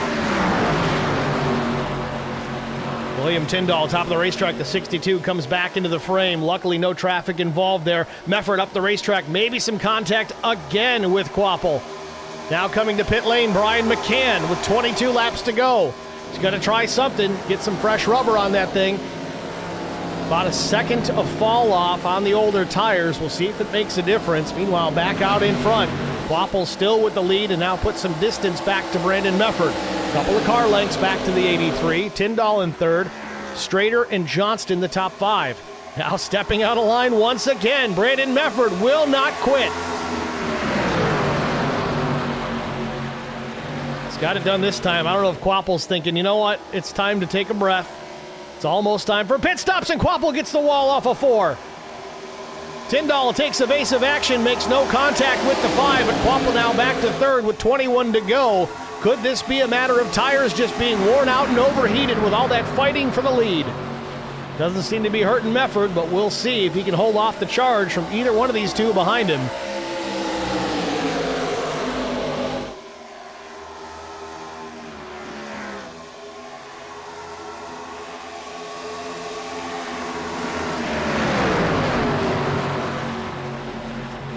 William Tyndall, top of the racetrack, the 62, comes back into the frame. Luckily, no traffic involved there. Mefford up the racetrack. Maybe some contact again with Quapple. Now coming to pit lane, Brian McCann with 22 laps to go. He's going to try something, get some fresh rubber on that thing. About a second of fall off on the older tires. We'll see if it makes a difference. Meanwhile, back out in front. Quapple still with the lead and now put some distance back to Brandon Mefford. Couple of car lengths back to the 83. Tyndall in 3rd. Strader and Johnston the top 5. Now stepping out of line once again. Brandon Mefford will not quit. He's got it done this time. I don't know if Quapple's thinking, you know what? It's time to take a breath. It's almost time for pit stops, and Quapple gets the wall off a 4. Tyndall takes evasive action, makes no contact with the 5, but Quapple now back to 3rd with 21 to go. Could this be a matter of tires just being worn out and overheated with all that fighting for the lead? Doesn't seem to be hurting Mefford, but we'll see if he can hold off the charge from either one of these two behind him.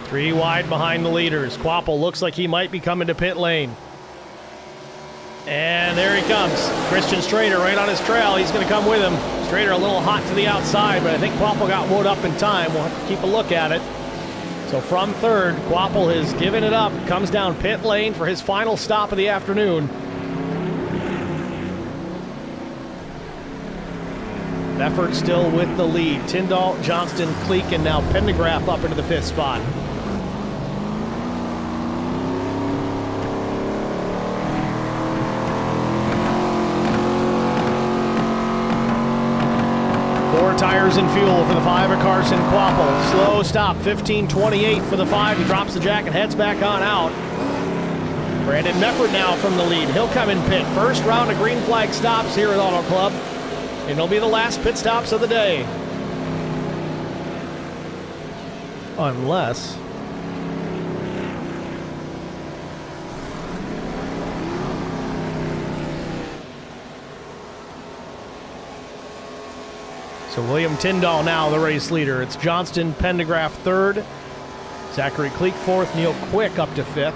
Three wide behind the leaders. Quapple looks like he might be coming to pit lane. And there he comes. Christian Strader right on his trail. He's going to come with him. Strader a little hot to the outside, but I think Quapple got wound up in time. We'll have to keep a look at it. So from third, Quapple has given it up. Comes down pit lane for his final stop of the afternoon. Mefford still with the lead. Tyndall, Johnston, Cleek, and now Pendergraft up into the 5th spot. Tires and fuel for the 5 of Carson Quapple. Slow stop, 15:28 for the 5. He drops the jack and heads back on out. Brandon Mefford now from the lead. He'll come in pit. First round of green flag stops here at Auto Club. And it'll be the last pit stops of the day. Unless... So William Tyndall now the race leader. It's Johnston, Pendergraft third. Zachary Cleek fourth. Neil Quick up to 5th.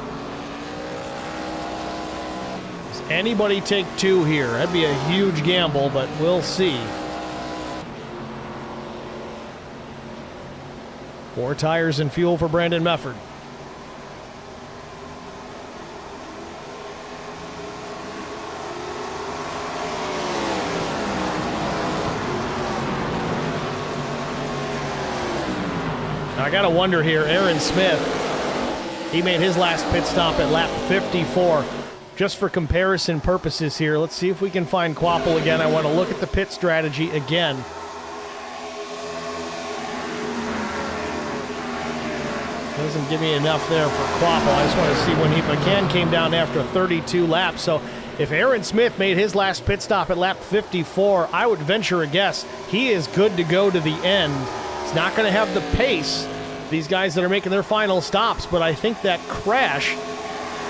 Does anybody take 2 here? That'd be a huge gamble, but we'll see. 4 tires and fuel for Brandon Mefford. I gotta wonder here, Aaron Smith, he made his last pit stop at lap 54. Just for comparison purposes here, let's see if we can find Quapple again. I want to look at the pit strategy again. Doesn't give me enough there for Quapple. I just want to see when McCann came down after 32 laps. So if Aaron Smith made his last pit stop at lap 54, I would venture a guess he is good to go to the end. He's not going to have the pace, these guys that are making their final stops, but I think that crash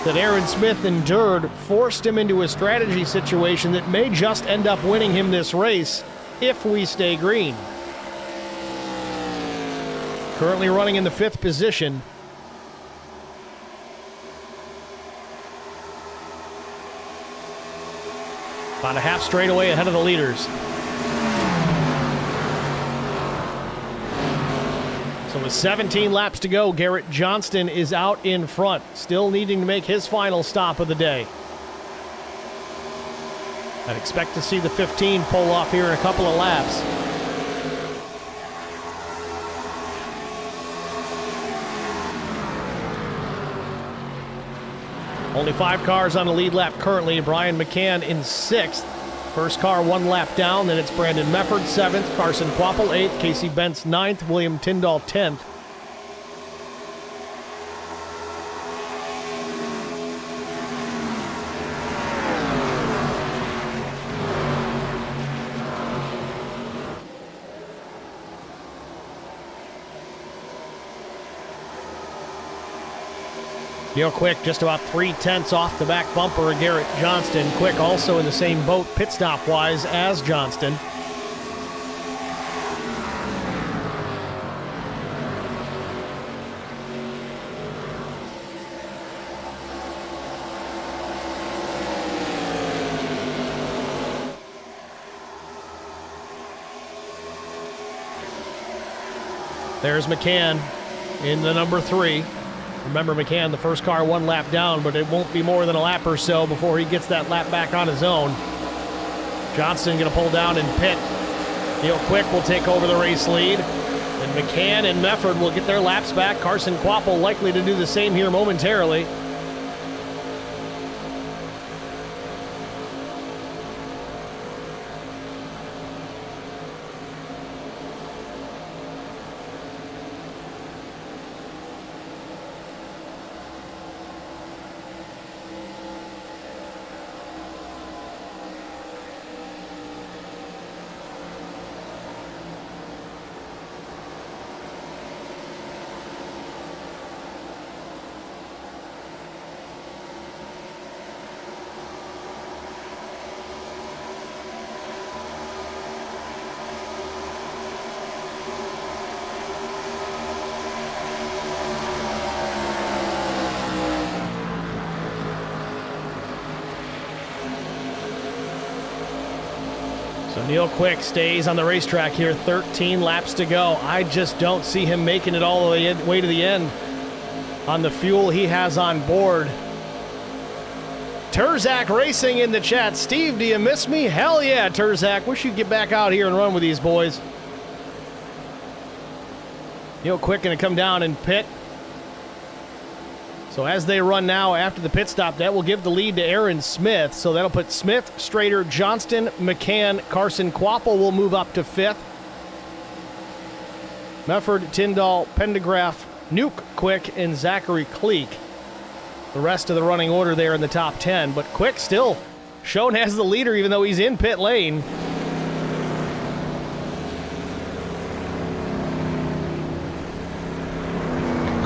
that Aaron Smith endured forced him into a strategy situation that may just end up winning him this race if we stay green. Currently running in the 5th position. About a half straightaway ahead of the leaders. So with 17 laps to go, Garrett Johnston is out in front, still needing to make his final stop of the day. I'd expect to see the 15 pull off here in a couple of laps. Only 5 cars on the lead lap currently. Brian McCann in 6th. First car 1 lap down, then it's Brandon Mefford 7th, Carson Quapple 8th, Casey Bentz 9th, William Tyndall 10th. Neil Quick just about 3/10 off the back bumper of Garrett Johnston. Quick also in the same boat pit stop wise as Johnston. There's McCann in the number 3. Remember McCann, the first car 1 lap down, but it won't be more than a lap or so before he gets that lap back on his own. Johnston going to pull down and pit. Neil Quick will take over the race lead. And McCann and Mefford will get their laps back. Carson Quapple likely to do the same here momentarily. So Neil Quick stays on the racetrack here, 13 laps to go. I just don't see him making it all the way to the end on the fuel he has on board. Turzak Racing in the chat. Steve, do you miss me? Hell yeah, Turzak. Wish you'd get back out here and run with these boys. Neil Quick going to come down and pit. So as they run now after the pit stop, that will give the lead to Aaron Smith. So that'll put Smith, Strader, Johnston, McCann, Carson Quapple will move up to 5th. Mefford, Tyndall, Pendergraph, Nuke Quick, and Zachary Cleek. The rest of the running order there in the top 10. But Quick still shown as the leader even though he's in pit lane.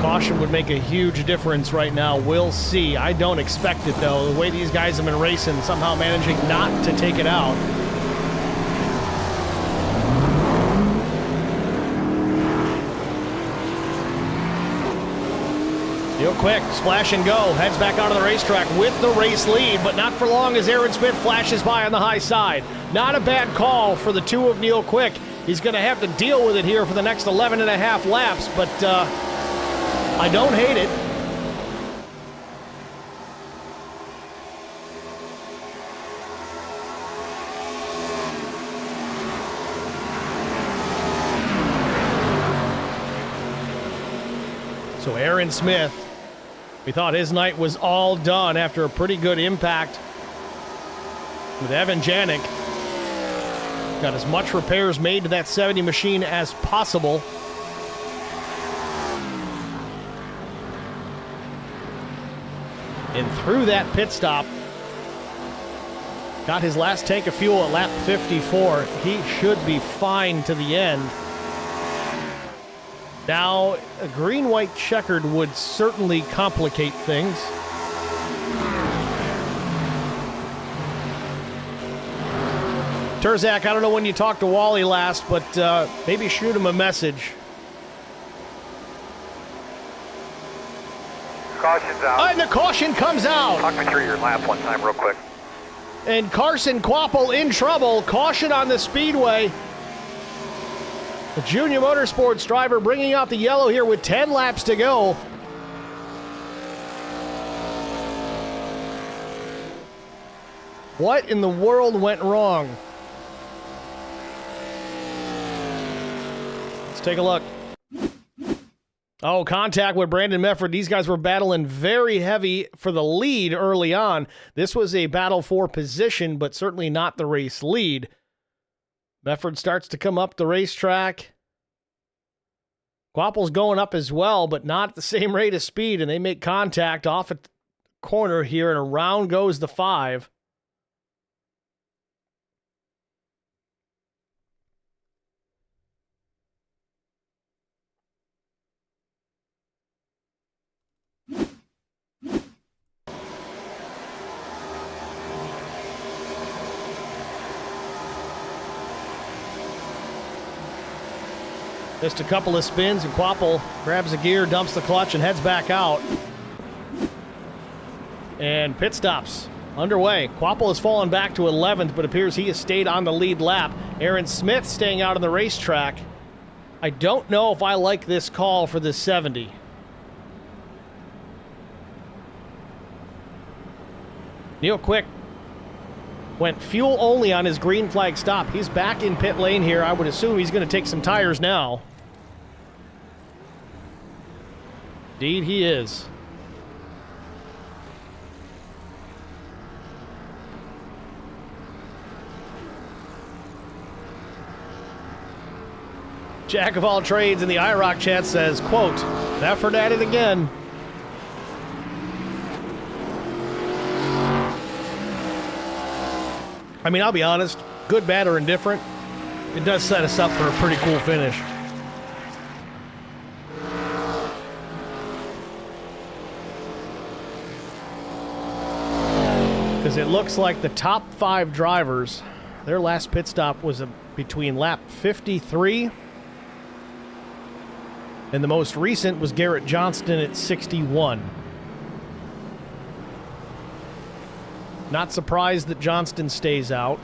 Caution would make a huge difference right now. We'll see. I don't expect it, though. The way these guys have been racing, somehow managing not to take it out. Real quick, splash and go. Heads back out of the racetrack with the race lead, but not for long as Aaron Smith flashes by on the high side. Not a bad call for the 2 of Neil Quick. He's going to have to deal with it here for the next 11 and a half laps, but I don't hate it. So Aaron Smith, we thought his night was all done after a pretty good impact with Evan Janik. Got as much repairs made to that 70 machine as possible. And through that pit stop, got his last tank of fuel at lap 54. He should be fine to the end. Now, a green-white checkered would certainly complicate things. Turzak, I don't know when you talked to Wally last, but maybe shoot him a message. Caution's out. And the caution comes out. Talk me through your lap one time real quick. And Carson Quapple in trouble. Caution on the Speedway. The Junior Motorsports driver bringing out the yellow here with 10 laps to go. What in the world went wrong? Let's take a look. Oh, contact with Brandon Mefford. These guys were battling very heavy for the lead early on. This was a battle for position, but certainly not the race lead. Mefford starts to come up the racetrack. Quapple's going up as well, but not at the same rate of speed, and they make contact off at the corner here, and around goes the 5. Just a couple of spins, and Quapple grabs a gear, dumps the clutch, and heads back out. And pit stops underway. Quapple has fallen back to 11th, but appears he has stayed on the lead lap. Aaron Smith staying out on the racetrack. I don't know if I like this call for this 70. Neil Quick went fuel only on his green flag stop. He's back in pit lane here. I would assume he's going to take some tires now. Indeed, he is. Jack of all trades in the IROC chat says, quote, Mefford at it again. I mean, I'll be honest, good, bad, or indifferent, it does set us up for a pretty cool finish. Because it looks like the top 5 drivers, their last pit stop was between lap 53, and the most recent was Garrett Johnston at 61. Not surprised that Johnston stays out.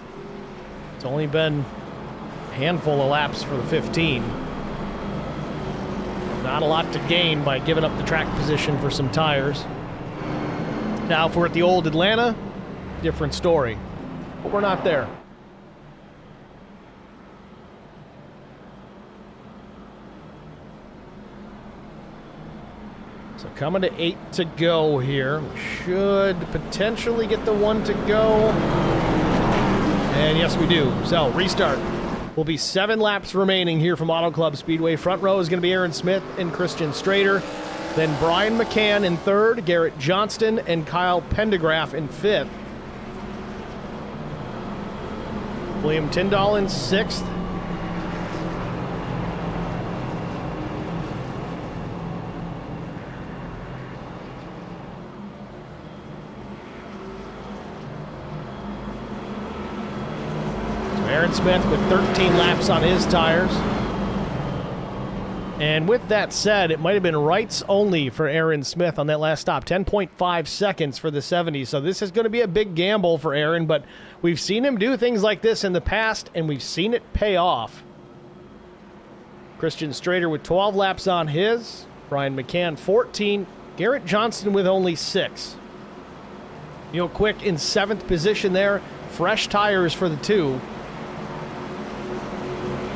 It's only been a handful of laps for the 15. Not a lot to gain by giving up the track position for some tires. Now, if we're at the old Atlanta, different story. But we're not there. So coming to 8 to go here. Should potentially get the 1 to go. And yes, we do. So, restart. Will be 7 laps remaining here from Auto Club Speedway. Front row is going to be Aaron Smith and Christian Strader. Then Brian McCann in 3rd, Garrett Johnston and Kyle Pendergraft in 5th. William Tyndall in 6th. Aaron Smith with 13 laps on his tires. And with that said, it might have been rights only for Aaron Smith on that last stop. 10.5 seconds for the 70. So this is going to be a big gamble for Aaron, but we've seen him do things like this in the past, and we've seen it pay off. Christian Strader with 12 laps on his. Brian McCann, 14. Garrett Johnston with only 6. Neil Quick in 7th position there. Fresh tires for the 2.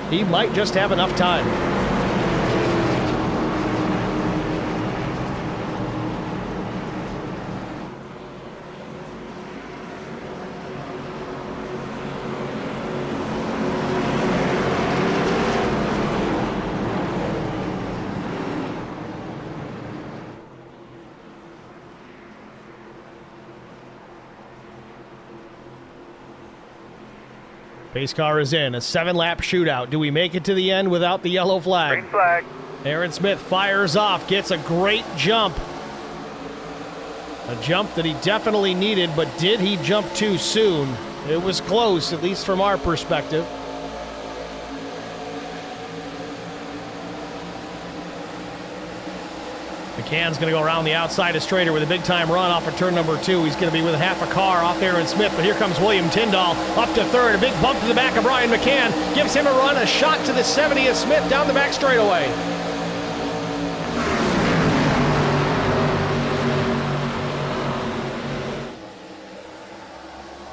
He might just have enough time. Pace car is in. A 7-lap shootout. Do we make it to the end without the yellow flag? Green flag. Aaron Smith fires off, gets a great jump. A jump that he definitely needed, but did he jump too soon? It was close, at least from our perspective. McCann's going to go around the outside of Strader with a big-time run off of turn number 2. He's going to be with half a car off Aaron Smith, but here comes William Tyndall up to 3rd. A big bump to the back of Brian McCann. Gives him a run, a shot to the 70 of Smith down the back straightaway.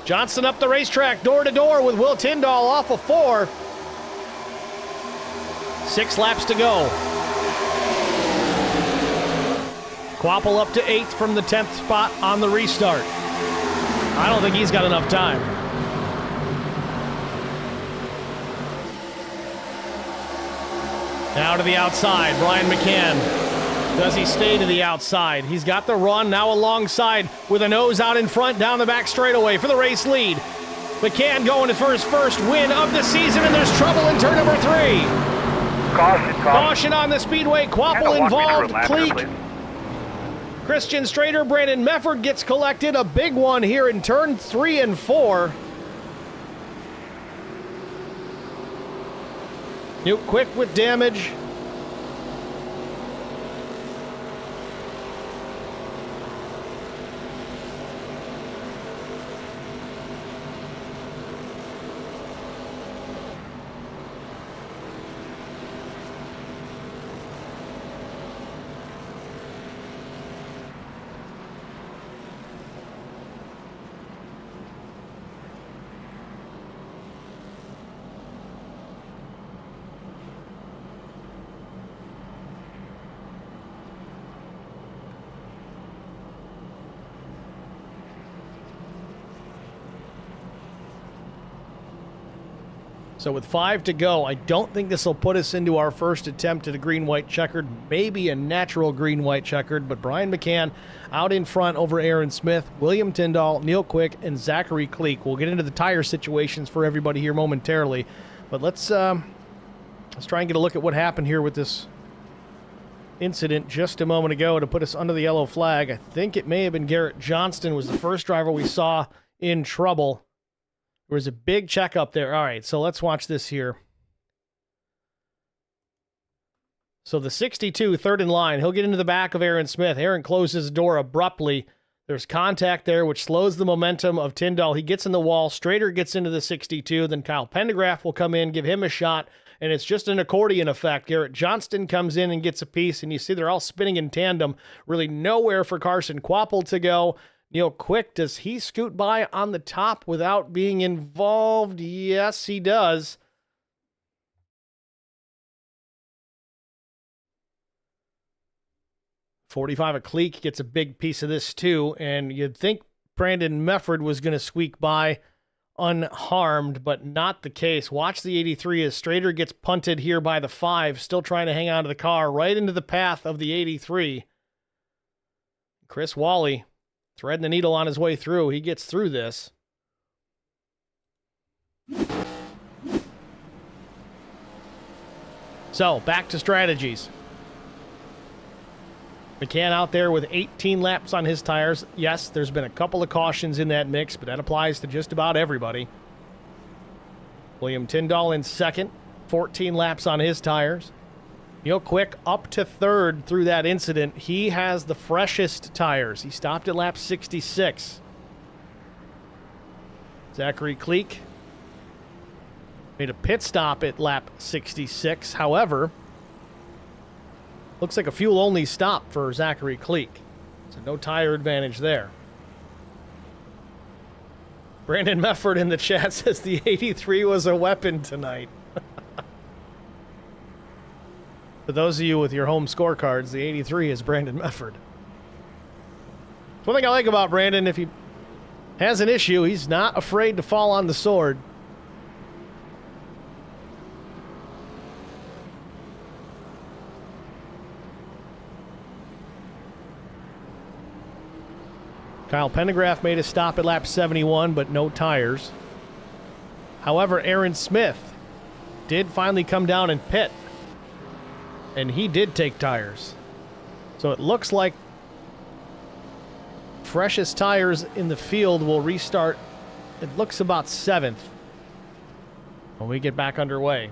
Johnson up the racetrack, door to door with Will Tyndall off of 4. 6 laps to go. Quapple up to 8th from the 10th spot on the restart. I don't think he's got enough time. Now to the outside, Brian McCann. Does he stay to the outside? He's got the run now alongside with a nose out in front down the back straightaway for the race lead. McCann going for his first win of the season, and there's trouble in turn number 3. Caution on the Speedway. Quapple involved. Cleek. Christian Strader, Brandon Mefford gets collected. A big one here in turn 3 and 4. Newt Quick with damage. So with 5 to go, I don't think this will put us into our first attempt at a green-white checkered, maybe a natural green-white checkered, but Brian McCann out in front over Aaron Smith, William Tyndall, Neil Quick, and Zachary Cleek. We'll get into the tire situations for everybody here momentarily, but let's try and get a look at what happened here with this incident just a moment ago to put us under the yellow flag. I think it may have been Garrett Johnston was the first driver we saw in trouble. There was a big checkup there. All right, so let's watch this here. So the 62, third in line, he'll get into the back of Aaron Smith. Aaron closes the door abruptly. There's contact there, which slows the momentum of Tyndall. He gets in the wall. Strader gets into the 62. Then Kyle Pendergraph will come in, give him a shot, and it's just an accordion effect. Garrett Johnston comes in and gets a piece, and you see they're all spinning in tandem. Really nowhere for Carson Quapple to go. Neil Quick, does he scoot by on the top without being involved? Yes, he does. .45 at Cleek gets a big piece of this too, and you'd think Brandon Mefford was going to squeak by unharmed, but not the case. Watch the 83 as Strader gets punted here by the 5, still trying to hang on to the car, right into the path of the 83. Chris Wally threading the needle on his way through. He gets through this. So, back to strategies. McCann out there with 18 laps on his tires. Yes, there's been a couple of cautions in that mix, but that applies to just about everybody. William Tyndall in second, 14 laps on his tires. Neil Quick up to third through that incident. He has the freshest tires. He stopped at lap 66. Zachary Cleek made a pit stop at lap 66. However, looks like a fuel-only stop for Zachary Cleek. So no tire advantage there. Brandon Mefford in the chat says the 83 was a weapon tonight. For those of you with your home scorecards, the 83 is Brandon Mefford. One thing I like about Brandon, if he has an issue, he's not afraid to fall on the sword. Kyle Pendergraph made a stop at lap 71, but no tires. However, Aaron Smith did finally come down and pit, and he did take tires. So it looks like freshest tires in the field will restart, it looks about 7th when we get back underway.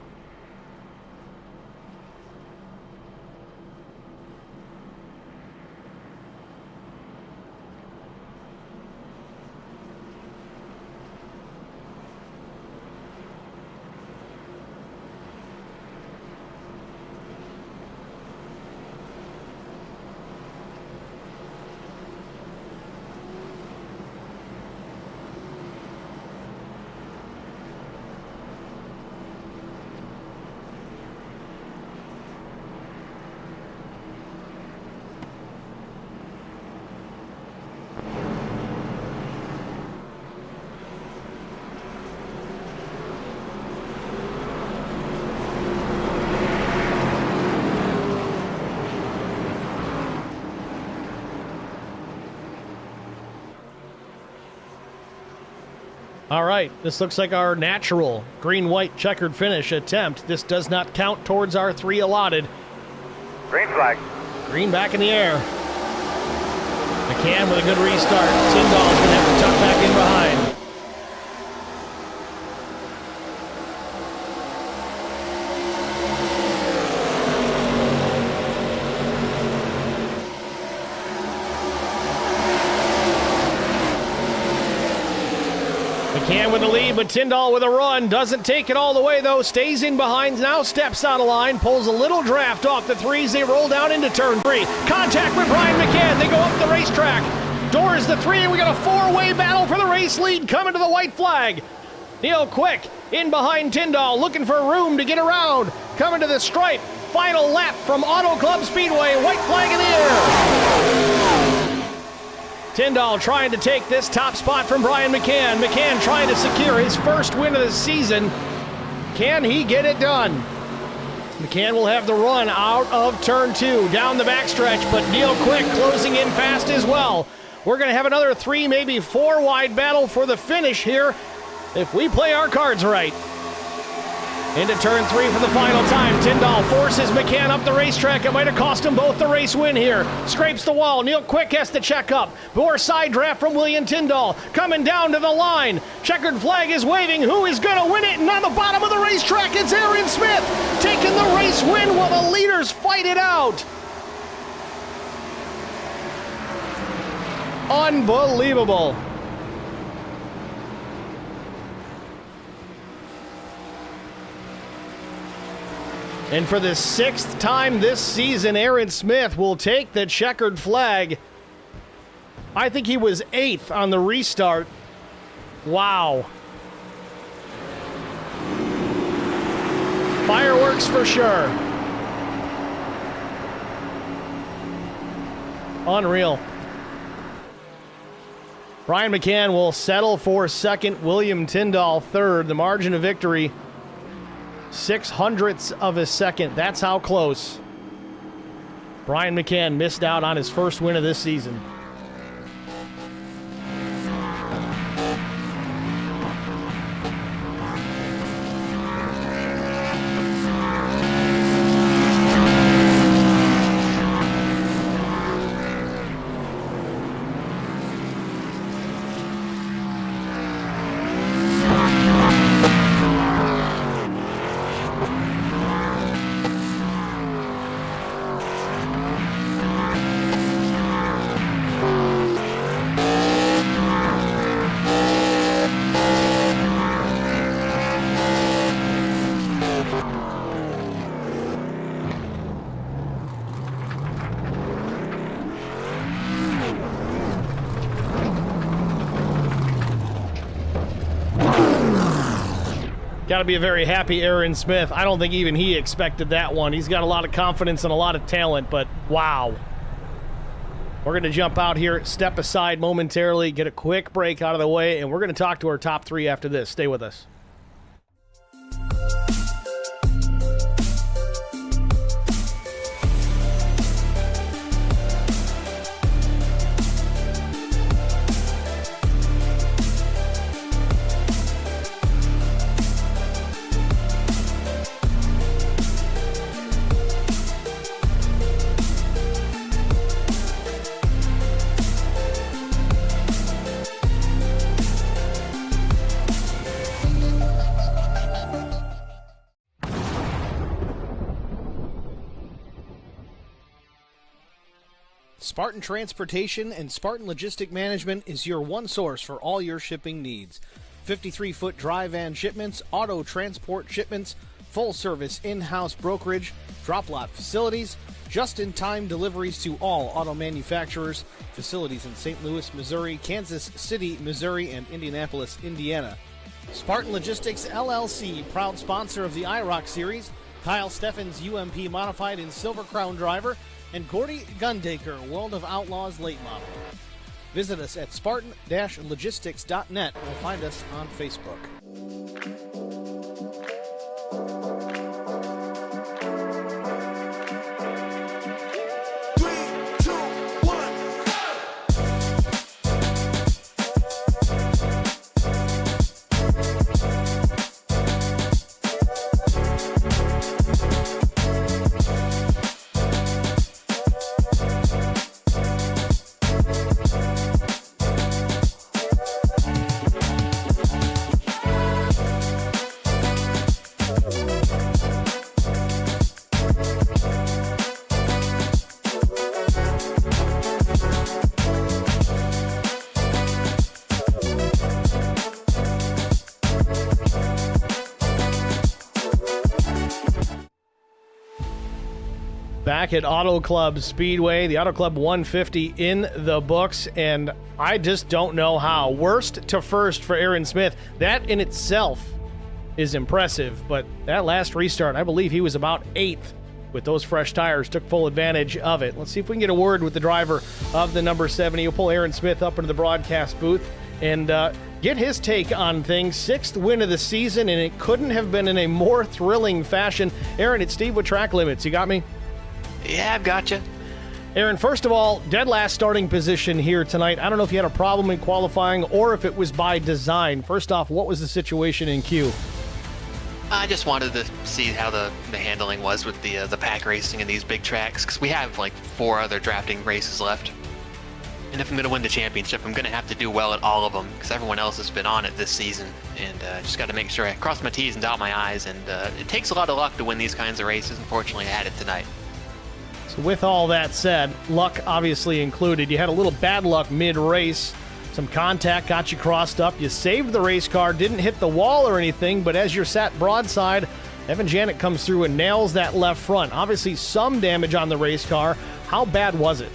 All right, this looks like our natural green-white checkered finish attempt. This does not count towards our 3 allotted. Green flag. Green back in the air. McCann with a good restart. Tyndall's going to have to tuck back in behind. McCann with the lead, but Tyndall with a run. Doesn't take it all the way, though. Stays in behind, now steps out of line, pulls a little draft off the 3s. They roll down into turn 3. Contact with Brian McCann. They go up the racetrack. Doors the 3, and we got a 4-way battle for the race lead coming to the white flag. Neil Quick in behind Tyndall, looking for room to get around. Coming to the stripe. Final lap from Auto Club Speedway. White flag in the air. Tyndall trying to take this top spot from Brian McCann. McCann trying to secure his first win of the season. Can he get it done? McCann will have the run out of turn 2, down the backstretch, but Neil Quick closing in fast as well. We're going to have another 3, maybe 4 wide battle for the finish here if we play our cards right. Into turn 3 for the final time. Tyndall forces McCann up the racetrack. It might have cost him both the race win here. Scrapes the wall. Neil Quick has to check up. More side draft from William Tyndall. Coming down to the line. Checkered flag is waving. Who is going to win it? And on the bottom of the racetrack, it's Aaron Smith taking the race win while the leaders fight it out. Unbelievable. And for the 6th time this season, Aaron Smith will take the checkered flag. I think he was 8th on the restart. Wow. Fireworks for sure. Unreal. Brian McCann will settle for 2nd, William Tyndall 3rd. The margin of victory, 0.06 of a second. That's how close. Brian McCann missed out on his first win of this season. Got to be a very happy Aaron Smith. I don't think even he expected that one. He's got a lot of confidence and a lot of talent, but wow. We're going to jump out here, step aside momentarily, get a quick break out of the way, and we're going to talk to our top 3 after this. Stay with us. Spartan Transportation and Spartan Logistic Management is your one source for all your shipping needs. 53-foot dry van shipments, auto transport shipments, full-service in-house brokerage, drop-lot facilities, just-in-time deliveries to all auto manufacturers, facilities in St. Louis, Missouri, Kansas City, Missouri, and Indianapolis, Indiana. Spartan Logistics, LLC, proud sponsor of the IROC Series, Kyle Steffens, UMP Modified and Silver Crown Driver, and Gordy Gundaker, World of Outlaws Late Model. Visit us at spartan-logistics.net or find us on Facebook. Back at Auto Club Speedway, the Auto Club 150 in the books, and I just don't know how. Worst to first for Aaron Smith. That in itself is impressive, but that last restart, I believe he was about 8th with those fresh tires, took full advantage of it. Let's see if we can get a word with the driver of the number 70. We'll pull Aaron Smith up into the broadcast booth and get his take on things. 6th win of the season, and it couldn't have been in a more thrilling fashion. Aaron, it's Steve with Track Limits. You got me? Yeah, I've got you. Aaron, first of all, dead last starting position here tonight. I don't know if you had a problem in qualifying or if it was by design. First off, what was the situation in Q? I just wanted to see how the handling was with the pack racing in these big tracks, because we have like 4 other drafting races left. And if I'm going to win the championship, I'm going to have to do well at all of them, because everyone else has been on it this season. And just got to make sure I cross my T's and dot my I's. And it takes a lot of luck to win these kinds of races. Unfortunately, I had it tonight. with all that said, luck obviously included. You had a little bad luck mid-race. Some contact got you crossed up. You saved the race car, didn't hit the wall or anything, but as you're sat broadside, Evan Janet comes through and nails that left front. Obviously some damage on the race car. How bad was it?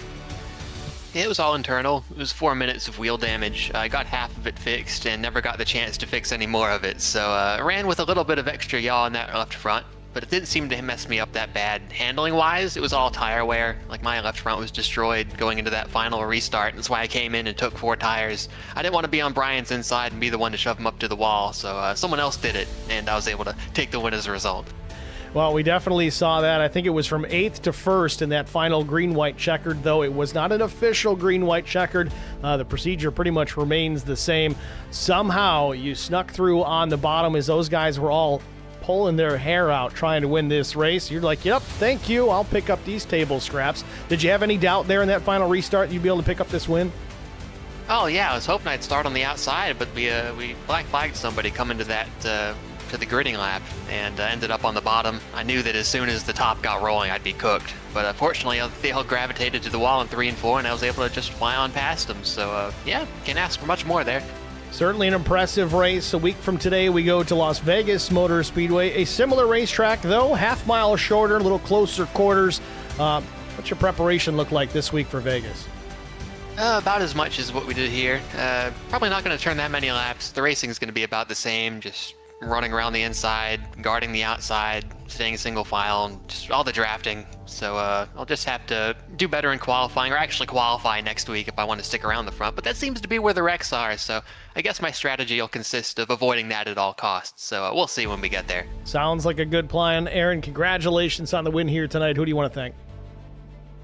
It was all internal. It was 4 minutes of wheel damage. I got half of it fixed and never got the chance to fix any more of it. So I ran with a little bit of extra yaw on that left front, but it didn't seem to mess me up that bad. Handling-wise, it was all tire wear. Like, my left front was destroyed going into that final restart. That's why I came in and took 4 tires. I didn't want to be on Brian's inside and be the one to shove him up to the wall, so someone else did it, and I was able to take the win as a result. Well, we definitely saw that. I think it was from 8th to 1st in that final green-white checkered, though it was not an official green-white checkered. The procedure pretty much remains the same. Somehow you snuck through on the bottom as those guys were all pulling their hair out trying to win this race. You're like, yep, thank you. I'll pick up these table scraps. Did you have any doubt there in that final restart that you'd be able to pick up this win? Oh, yeah. I was hoping I'd start on the outside, but we black flagged somebody coming to that to the gridding lap and ended up on the bottom. I knew that as soon as the top got rolling, I'd be cooked. But fortunately, they all gravitated to the wall in 3 and 4, and I was able to just fly on past them. So, yeah, can't ask for much more there. Certainly an impressive race. A week from today, we go to Las Vegas Motor Speedway. A similar racetrack, though, half-mile shorter, a little closer quarters. What's your preparation look like this week for Vegas? About as much as what we did here. Probably not going to turn that many laps. The racing is going to be about the same, just running around the inside, guarding the outside, staying single file, and just all the drafting. So I'll just have to do better in qualifying, or actually qualify next week if I want to stick around the front. But that seems to be where the wrecks are, so I guess my strategy will consist of avoiding that at all costs. So we'll see when we get there. Sounds like a good plan. Aaron, congratulations on the win here tonight. Who do you want to thank?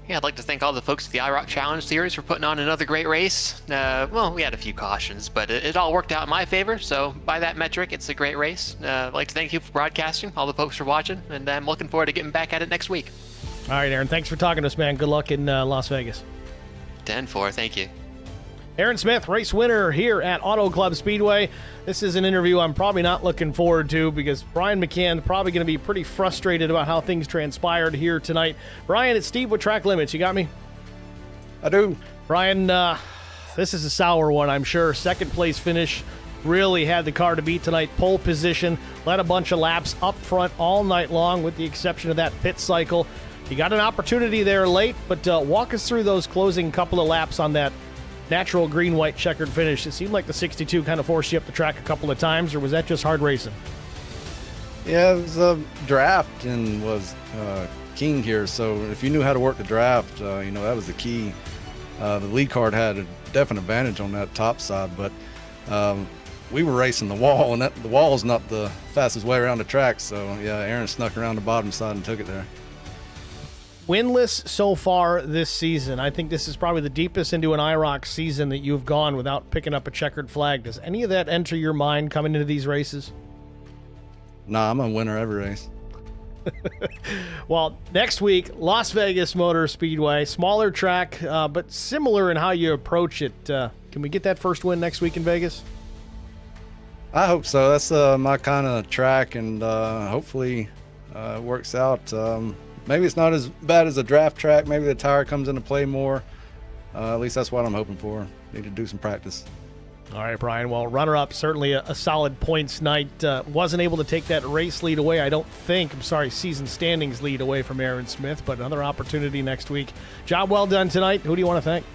Yeah, I'd like to thank all the folks at the IROC Challenge Series for putting on another great race. Well, we had a few cautions, but it all worked out in my favor, so by that metric, it's a great race. I'd like to thank you for broadcasting, all the folks for watching, and I'm looking forward to getting back at it next week. All right, Aaron, thanks for talking to us, man. Good luck in Las Vegas. 10-4, thank you. Aaron Smith, race winner here at Auto Club Speedway. This is an interview I'm probably not looking forward to because Brian McCann probably going to be pretty frustrated about how things transpired here tonight. Brian, it's Steve with Track Limits. You got me? I do. Brian, this is a sour one, I'm sure. Second place finish. Really had the car to beat tonight. Pole position. Led a bunch of laps up front all night long with the exception of that pit cycle. You got an opportunity there late, but walk us through those closing couple of laps on that natural green-white checkered finish. It seemed like the 62 kind of forced you up the track a couple of times, or was that just hard racing? Yeah, it was a draft and was king here. So if you knew how to work the draft, that was the key. The lead card had a definite advantage on that top side, but we were racing the wall, and the wall is not the fastest way around the track. So yeah, Aaron snuck around the bottom side and took it there. Winless so far this season. I think this is probably the deepest into an IROC season that you've gone without picking up a checkered flag. Does any of that enter your mind coming into these races? Nah, I'm a winner every race. Well, next week, Las Vegas Motor Speedway. Smaller track, but similar in how you approach it. Can we get that first win next week in Vegas? I hope so. That's my kind of track, and hopefully it works out. Maybe it's not as bad as a draft track. Maybe the tire comes into play more. At least that's what I'm hoping for. Need to do some practice. All right, Brian. Well, runner-up, certainly a solid points night. Wasn't able to take that race lead away, I don't think. Season standings lead away from Aaron Smith, but another opportunity next week. Job well done tonight. Who do you want to thank?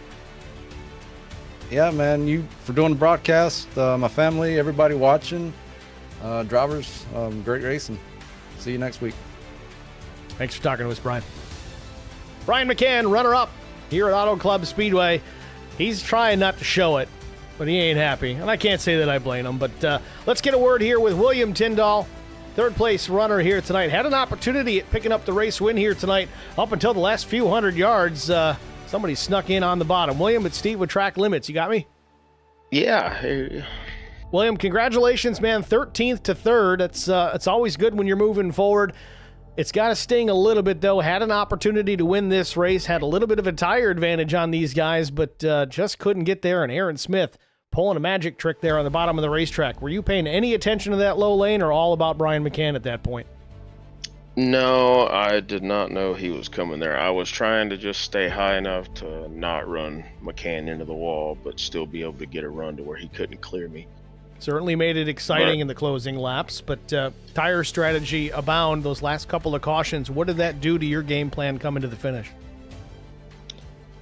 Yeah, man, you for doing the broadcast, my family, everybody watching, drivers, great racing. See you next week. Thanks for talking to us, Brian. Brian McCann, runner-up here at Auto Club Speedway. He's trying not to show it, but he ain't happy. And I can't say that I blame him. But let's get a word here with William Tyndall, third-place runner here tonight. Had an opportunity at picking up the race win here tonight up until the last few hundred yards. Somebody snuck in on the bottom. William, it's Steve with Track Limits. You got me? Yeah. William, congratulations, man. 13th to 3rd. It's always good when you're moving forward. It's got to sting a little bit, though. Had an opportunity to win this race. Had a little bit of a tire advantage on these guys, but just couldn't get there. And Aaron Smith pulling a magic trick there on the bottom of the racetrack. Were you paying any attention to that low lane or all about Brian McCann at that point? No, I did not know he was coming there. I was trying to just stay high enough to not run McCann into the wall, but still be able to get a run to where he couldn't clear me. Certainly made it exciting in the closing laps, but tire strategy abound. Those last couple of cautions, what did that do to your game plan coming to the finish?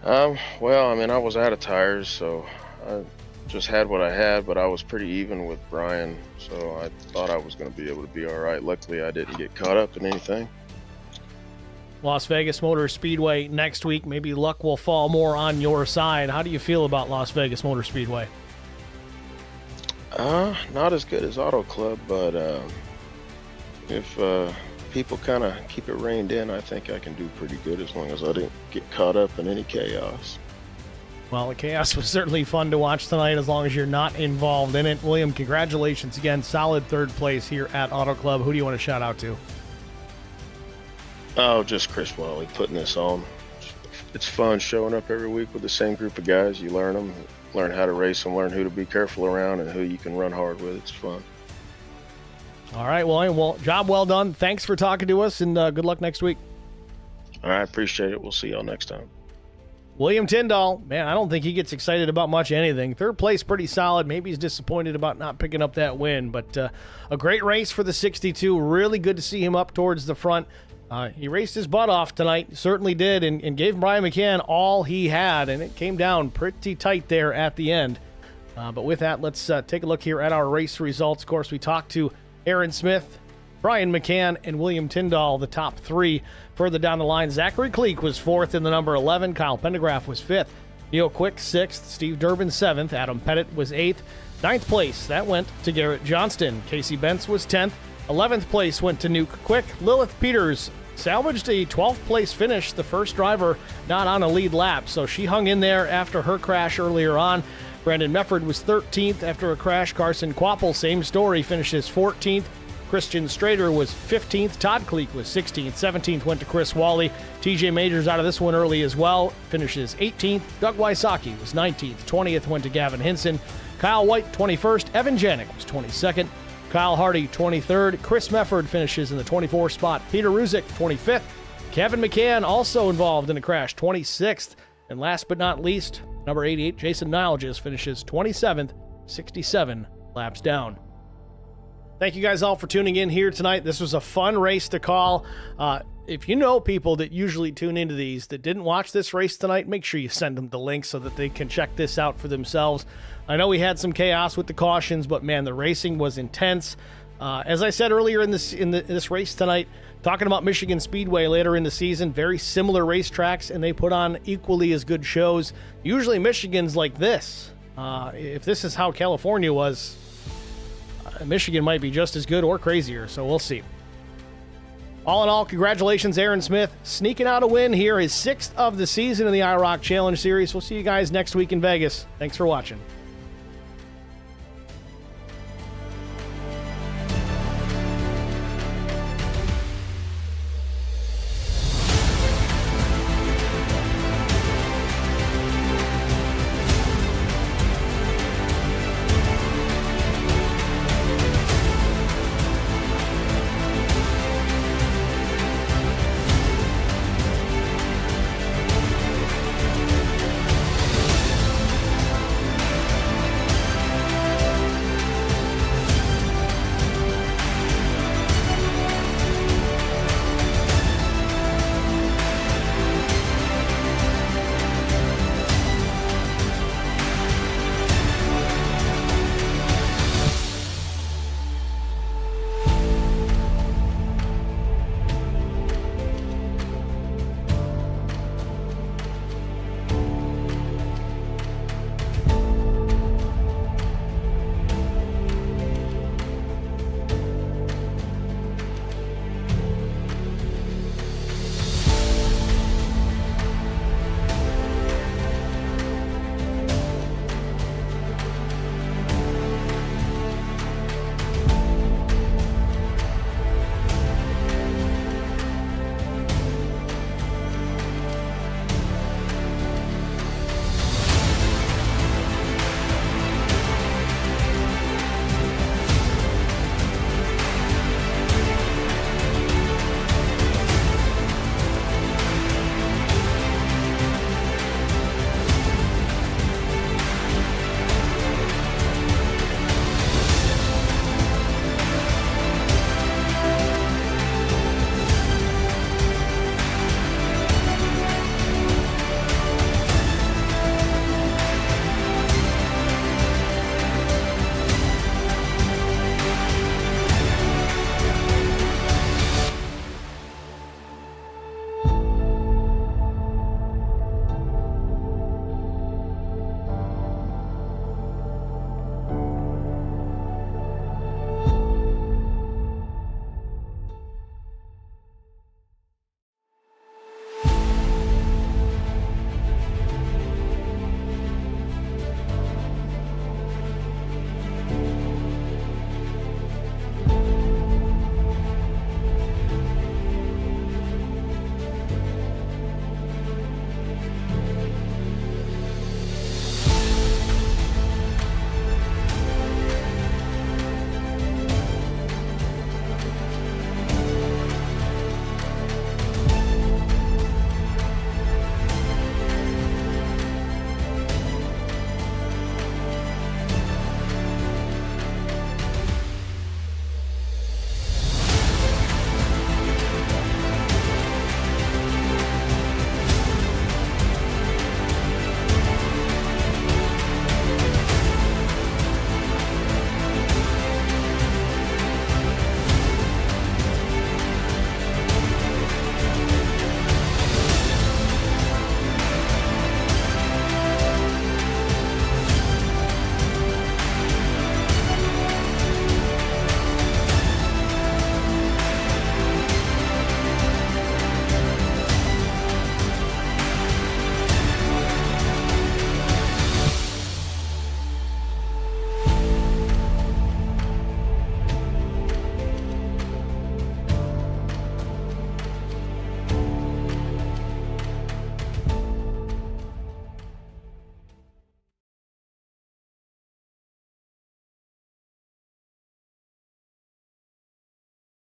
Well, I mean, I was out of tires, so I just had what I had, but I was pretty even with Brian, so I thought I was going to be able to be all right. Luckily, I didn't get caught up in anything. Las Vegas Motor Speedway next week. Maybe luck will fall more on your side. How do you feel about Las Vegas Motor Speedway? Not as good as Auto Club, but if people kind of keep it reined in, I think I can do pretty good as long as I didn't get caught up in any chaos. Well, the chaos was certainly fun to watch tonight as long as you're not involved in it. William, congratulations again. Solid third place here at Auto Club. Who do you want to shout out to? Oh, just Chris Wally putting this on. It's fun showing up every week with the same group of guys. You learn them, learn how to race them, learn who to be careful around and who you can run hard with. It's fun. All right, William. Well, job well done. Thanks for talking to us, and good luck next week. All right, appreciate it. We'll see y'all next time. William Tyndall, man, I don't think he gets excited about much anything. Third place, pretty solid. Maybe he's disappointed about not picking up that win, but a great race for the 62. Really good to see him up towards the front. He raced his butt off tonight, certainly did, and gave Brian McCann all he had, and it came down pretty tight there at the end. But with that, let's take a look here at our race results. Of course, we talked to Aaron Smith, Brian McCann, and William Tyndall, the top three. Further down the line, Zachary Cleek was fourth in the number 11. Kyle Pendergraph was fifth. Neil Quick, sixth. Steve Durbin, seventh. Adam Pettit was eighth. Ninth place, that went to Garrett Johnston. Casey Bentz was 10th. 11th place went to Nuke Quick. Lilith Peters salvaged a 12th place finish, the first driver not on a lead lap, so she hung in there after her crash earlier on. Brandon Mefford was 13th after a crash. Carson Quapple, same story, finishes 14th. Christian Strader was 15th. Todd Cleek was 16th. 17th went to Chris Wally. TJ Majors out of this one early as well, finishes 18th. Doug Wysocki was 19th. 20th went to Gavin Hinson. Kyle White, 21st. Evan Janik was 22nd. Kyle Hardy, 23rd. Chris Mefford finishes in the 24th spot. Peter Ruzick, 25th. Kevin McCann, also involved in a crash, 26th. And last but not least, number 88, Jason Nilges, finishes 27th, 67 laps down. Thank you guys all for tuning in here tonight. This was a fun race to call. If you know people that usually tune into these that didn't watch this race tonight, make sure you send them the link so that they can check this out for themselves. I know we had some chaos with the cautions, but man, the racing was intense. As I said earlier in this race tonight, talking about Michigan Speedway later in the season, very similar racetracks, and they put on equally as good shows. Usually Michigan's like this. If this is how California was, Michigan might be just as good or crazier, so we'll see. All in all, congratulations, Aaron Smith, sneaking out a win here, his 6th of the season in the IROC Challenge Series. We'll see you guys next week in Vegas. Thanks for watching.